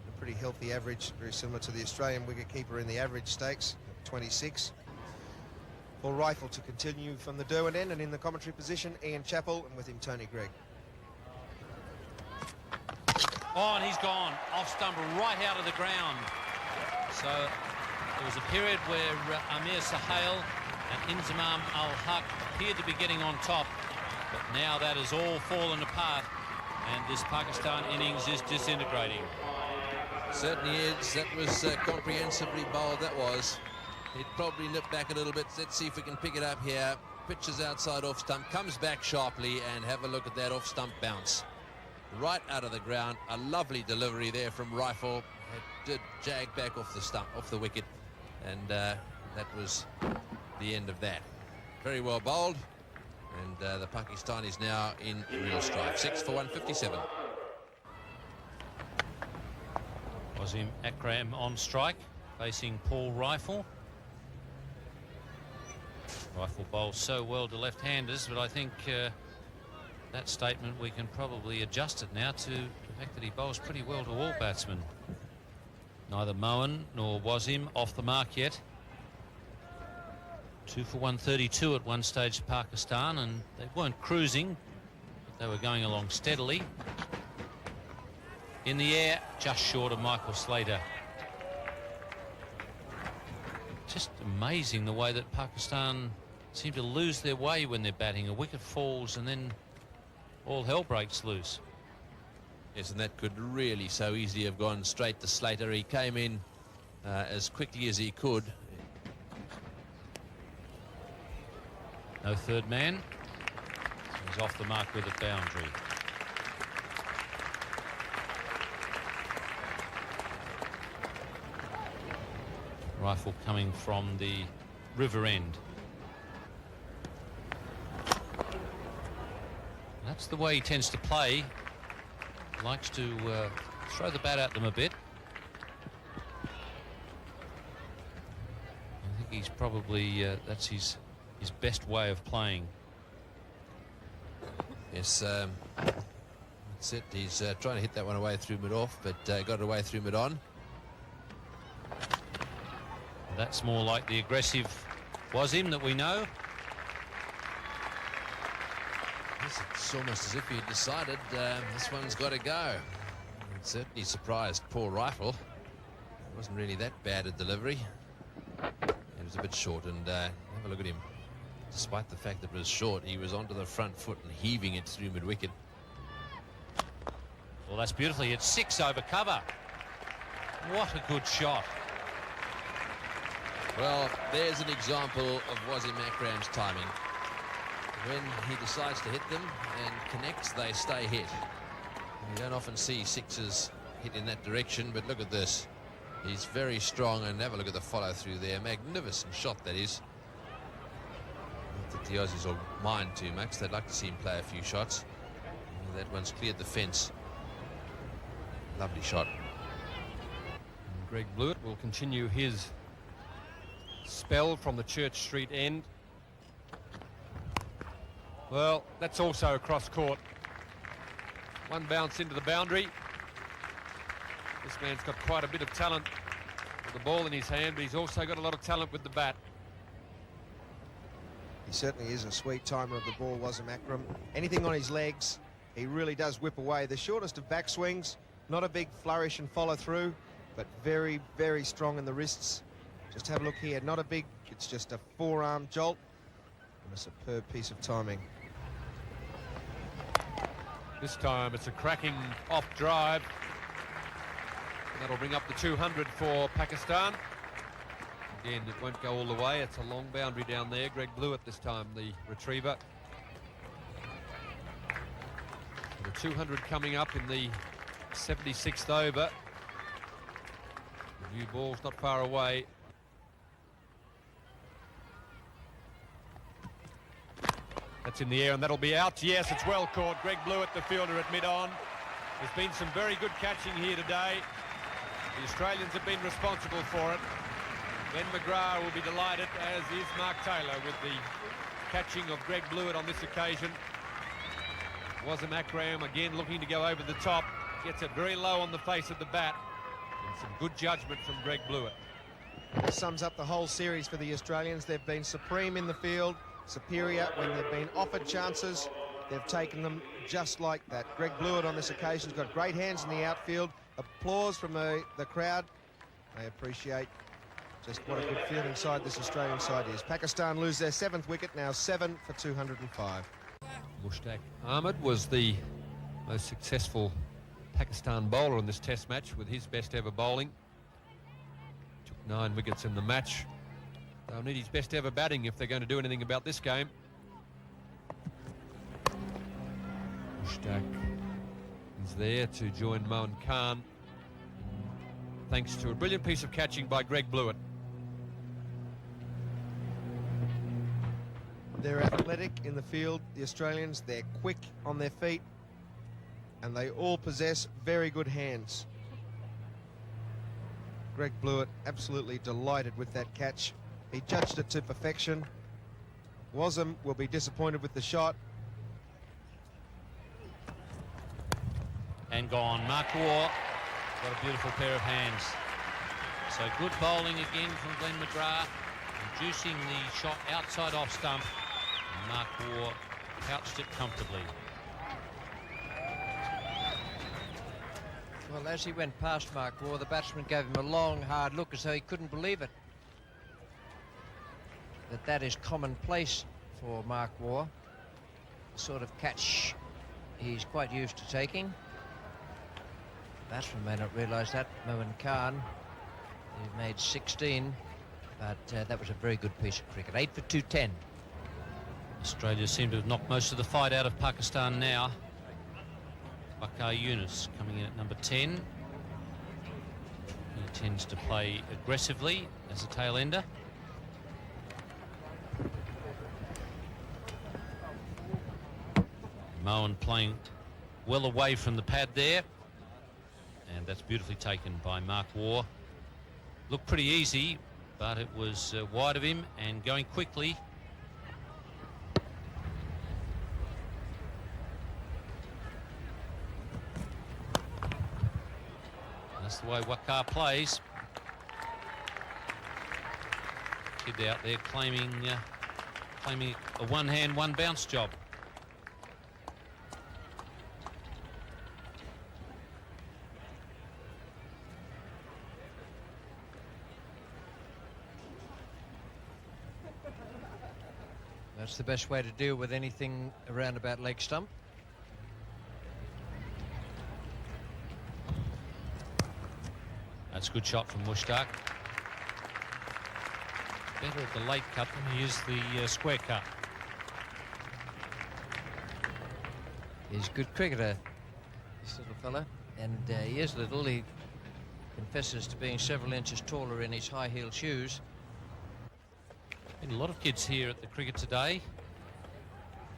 F: A pretty healthy average, very similar to the Australian wicketkeeper in the average stakes, 26. Paul Rifle to continue from the Derwent end, and in the commentary position, Ian Chappell, and with him, Tony Greig.
C: Oh, and he's gone off stump right out of the ground. So there was a period where Amir Sahel and Inzamam Al-Haq appeared to be getting on top, but now that has all fallen apart, and this Pakistan innings is disintegrating.
E: Certainly is. That was comprehensively bowled, that was. He'd probably nip back a little bit. Let's see if we can pick it up here. Pitches outside off stump, comes back sharply, and have a look at that off stump bounce. Right out of the ground. A lovely delivery there from Rifle. It did jag back off the stump, off the wicket, and that was the end of that. Very well bowled, and the Pakistanis now in real strife. 6 for 157.
C: Wasim Akram on strike, facing Paul Rifle. Rifle bowls so well to left-handers, but I think that statement, we can probably adjust it now to the fact that he bowls pretty well to all batsmen. Neither Moen nor Wasim off the mark yet. 2 for 132 at one stage, Pakistan, and they weren't cruising, but they were going along steadily. In the air, just short of Michael Slater. Just amazing the way that Pakistan seem to lose their way when they're batting. A wicket falls and then all hell breaks loose.
E: Yes, and that could really so easily have gone straight to Slater. He came in as quickly as he could.
C: No third man. He's off the mark with a boundary. Rifle coming from the river end. That's the way he tends to play. Likes to throw the bat at them a bit. I think he's probably that's his best way of playing.
E: Yes, that's it. He's trying to hit that one away through mid-off, but got it away through mid-on.
C: That's more like the aggressive Wasim that we know.
E: Yes, it's almost as if he had decided this one's got to go. It certainly surprised poor Rifle. It wasn't really that bad a delivery. It was a bit short, and have a look at him. Despite the fact that it was short, he was onto the front foot and heaving it through mid-wicket.
C: Well, that's beautifully. It's 6 over cover. What a good shot.
E: Well, there's an example of Wasim Akram's timing. When he decides to hit them and connects, they stay hit. You don't often see sixes hit in that direction, but look at this. He's very strong, and have a look at the follow-through there. Magnificent shot, that is. Not that the Aussies will mind too much. They'd like to see him play a few shots. That one's cleared the fence. Lovely shot.
D: And Greg Blewett will continue his spell from the Church Street end. Well, that's also across court. One bounce into the boundary. This man's got quite a bit of talent with the ball in his hand, but he's also got a lot of talent with the bat.
F: He certainly is a sweet timer of the ball, Wasim Akram. Anything on his legs, he really does whip away. The shortest of backswings, not a big flourish and follow through, but very, very strong in the wrists. Just have a look here, not a big, it's just a forearm jolt, and a superb piece of timing.
D: This time it's a cracking off drive. That'll bring up the 200 for Pakistan. Again, it won't go all the way. It's a long boundary down there. Greg Blewett this time, the retriever. So the 200 coming up in the 76th over. The new ball's not far away. That's in the air, and that'll be out. Yes, it's well caught. Greg Blewett, the fielder at mid-on. There's been some very good catching here today. The Australians have been responsible for it. Ben McGrath will be delighted, as is Mark Taylor, with the catching of Greg Blewett on this occasion. Wasim Akram again looking to go over the top. Gets it very low on the face of the bat. And some good judgment from Greg Blewett.
F: This sums up the whole series for the Australians. They've been supreme in the field, superior when they've been offered chances. They've taken them just like that. Greg Blewett on this occasion has got great hands in the outfield. Applause from the crowd. They appreciate just what a good fielding side this Australian side is. Pakistan lose their 7th wicket, now 7 for 205.
D: Mushtaq Ahmed was the most successful Pakistan bowler in this test match with his best ever bowling. Took 9 wickets in the match. They'll need his best ever batting if they're going to do anything about this game. Mushtaq is there to join Moen Khan, thanks to a brilliant piece of catching by Greg Blewett.
F: They're athletic in the field, the Australians. They're quick on their feet, and they all possess very good hands. Greg Blewett absolutely delighted with that catch. He judged it to perfection. Wasim will be disappointed with the shot.
C: And gone. Mark Waugh got a beautiful pair of hands. So good bowling again from Glenn McGrath, reducing the shot outside off stump. And Mark Waugh couched it comfortably.
A: Well, as he went past Mark Waugh, the batsman gave him a long, hard look as though he couldn't believe it. That is commonplace for Mark Waugh, the sort of catch he's quite used to taking. The batsman may not realise that. Moin Khan, he made 16, but that was a very good piece of cricket. 8 for 210.
C: Australia seem to have knocked most of the fight out of Pakistan now. Waqar Younis coming in at number 10. He tends to play aggressively as a tail ender. Moen playing well away from the pad there, and that's beautifully taken by Mark Waugh. Looked pretty easy, but it was wide of him and going quickly. That's the way Waqar plays. Kid out there claiming a one-hand, one-bounce job.
A: That's the best way to deal with anything around about leg stump.
C: That's a good shot from Mushtaq. Better at the late cut than he is the square cut.
A: He's a good cricketer, this little fella, and he is little. He confesses to being several inches taller in his high-heeled shoes.
C: Been a lot of kids here at the cricket today.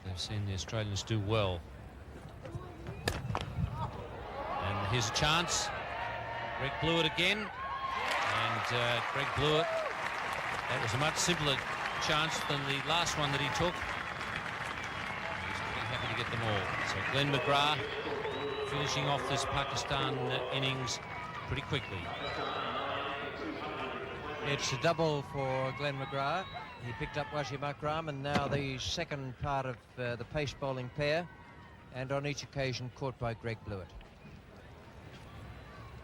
C: They've seen the Australians do well. And here's a chance. Greg Blewett again. And Greg Blewett, that was a much simpler chance than the last one that he took. He's pretty happy to get them all. So Glenn McGrath finishing off this Pakistan innings pretty quickly.
A: It's a double for Glenn McGrath. He picked up Wasim Akram, and now the second part of the pace bowling pair, and on each occasion caught by Greg Blewett.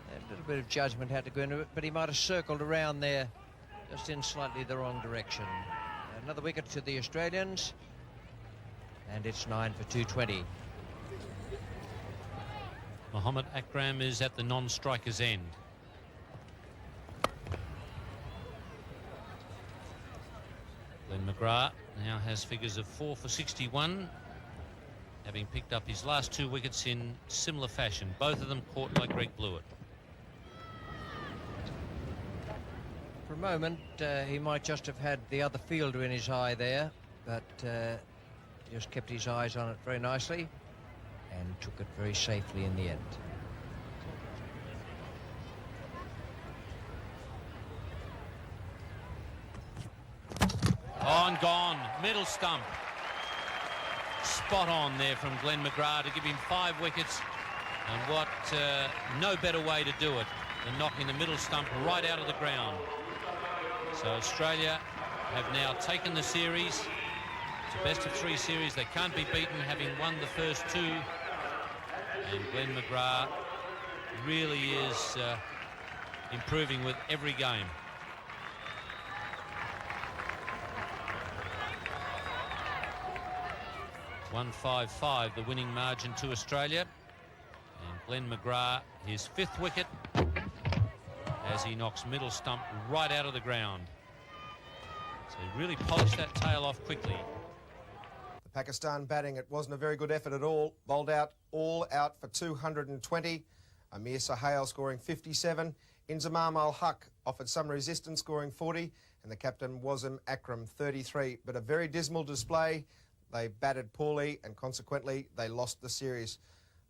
A: A little bit of judgment had to go into it, but he might have circled around there just in slightly the wrong direction. Another wicket to the Australians, and it's 9 for 220.
C: Mohammad Akram is at the non-striker's end. Glenn McGrath now has figures of 4 for 61, having picked up his last 2 wickets in similar fashion, both of them caught by Greg Blewett.
A: For a moment, he might just have had the other fielder in his eye there, but just kept his eyes on it very nicely and took it very safely in the end.
C: On, gone, middle stump. Spot on there from Glenn McGrath to give him 5 wickets, and what no better way to do it than knocking the middle stump right out of the ground. So Australia have now taken the series. It's a best of 3 series. They can't be beaten, having won the first 2. And Glenn McGrath really is improving with every game. .155 the winning margin to Australia, and Glenn McGrath his 5th wicket as he knocks middle stump right out of the ground. So he really polished that tail off quickly.
F: The Pakistan batting, it wasn't a very good effort at all. Bowled out, all out for 220. Amir Sohail scoring 57. Inzamam Ul-Haq offered some resistance, scoring 40. And the captain, Wasim Akram, 33. But a very dismal display. They batted poorly, and consequently they lost the series.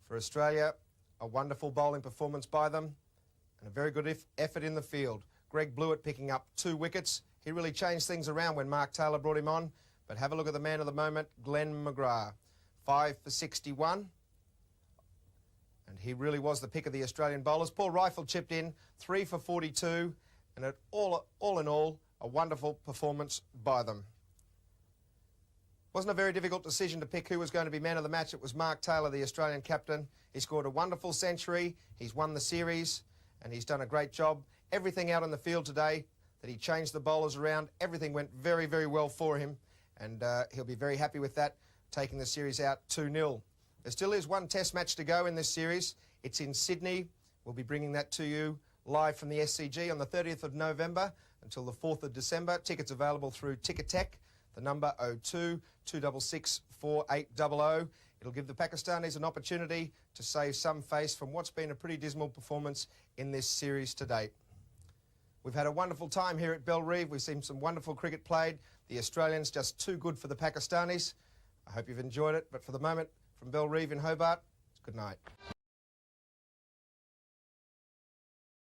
F: For Australia, a wonderful bowling performance by them and a very good effort in the field. Greg Blewett picking up 2 wickets. He really changed things around when Mark Taylor brought him on. But have a look at the man of the moment, Glenn McGrath. 5 for 61. And he really was the pick of the Australian bowlers. Paul Rifle chipped in, 3 for 42. and all in all, a wonderful performance by them. Wasn't a very difficult decision to pick who was going to be man of the match. It was Mark Taylor, the Australian captain. He scored a wonderful century. He's won the series, and he's done a great job. Everything out on the field today, that he changed the bowlers around, everything went very, very well for him, and he'll be very happy with that, taking the series out 2-0. There still is one test match to go in this series. It's in Sydney. We'll be bringing that to you live from the SCG on the 30th of November until the 4th of December. Tickets available through Ticketek, the number 02-266-4800. It'll give the Pakistanis an opportunity to save some face from what's been a pretty dismal performance in this series to date. We've had a wonderful time here at Bellerive. We've seen some wonderful cricket played. The Australians just too good for the Pakistanis. I hope you've enjoyed it, but for the moment, from Bellerive in Hobart, good night.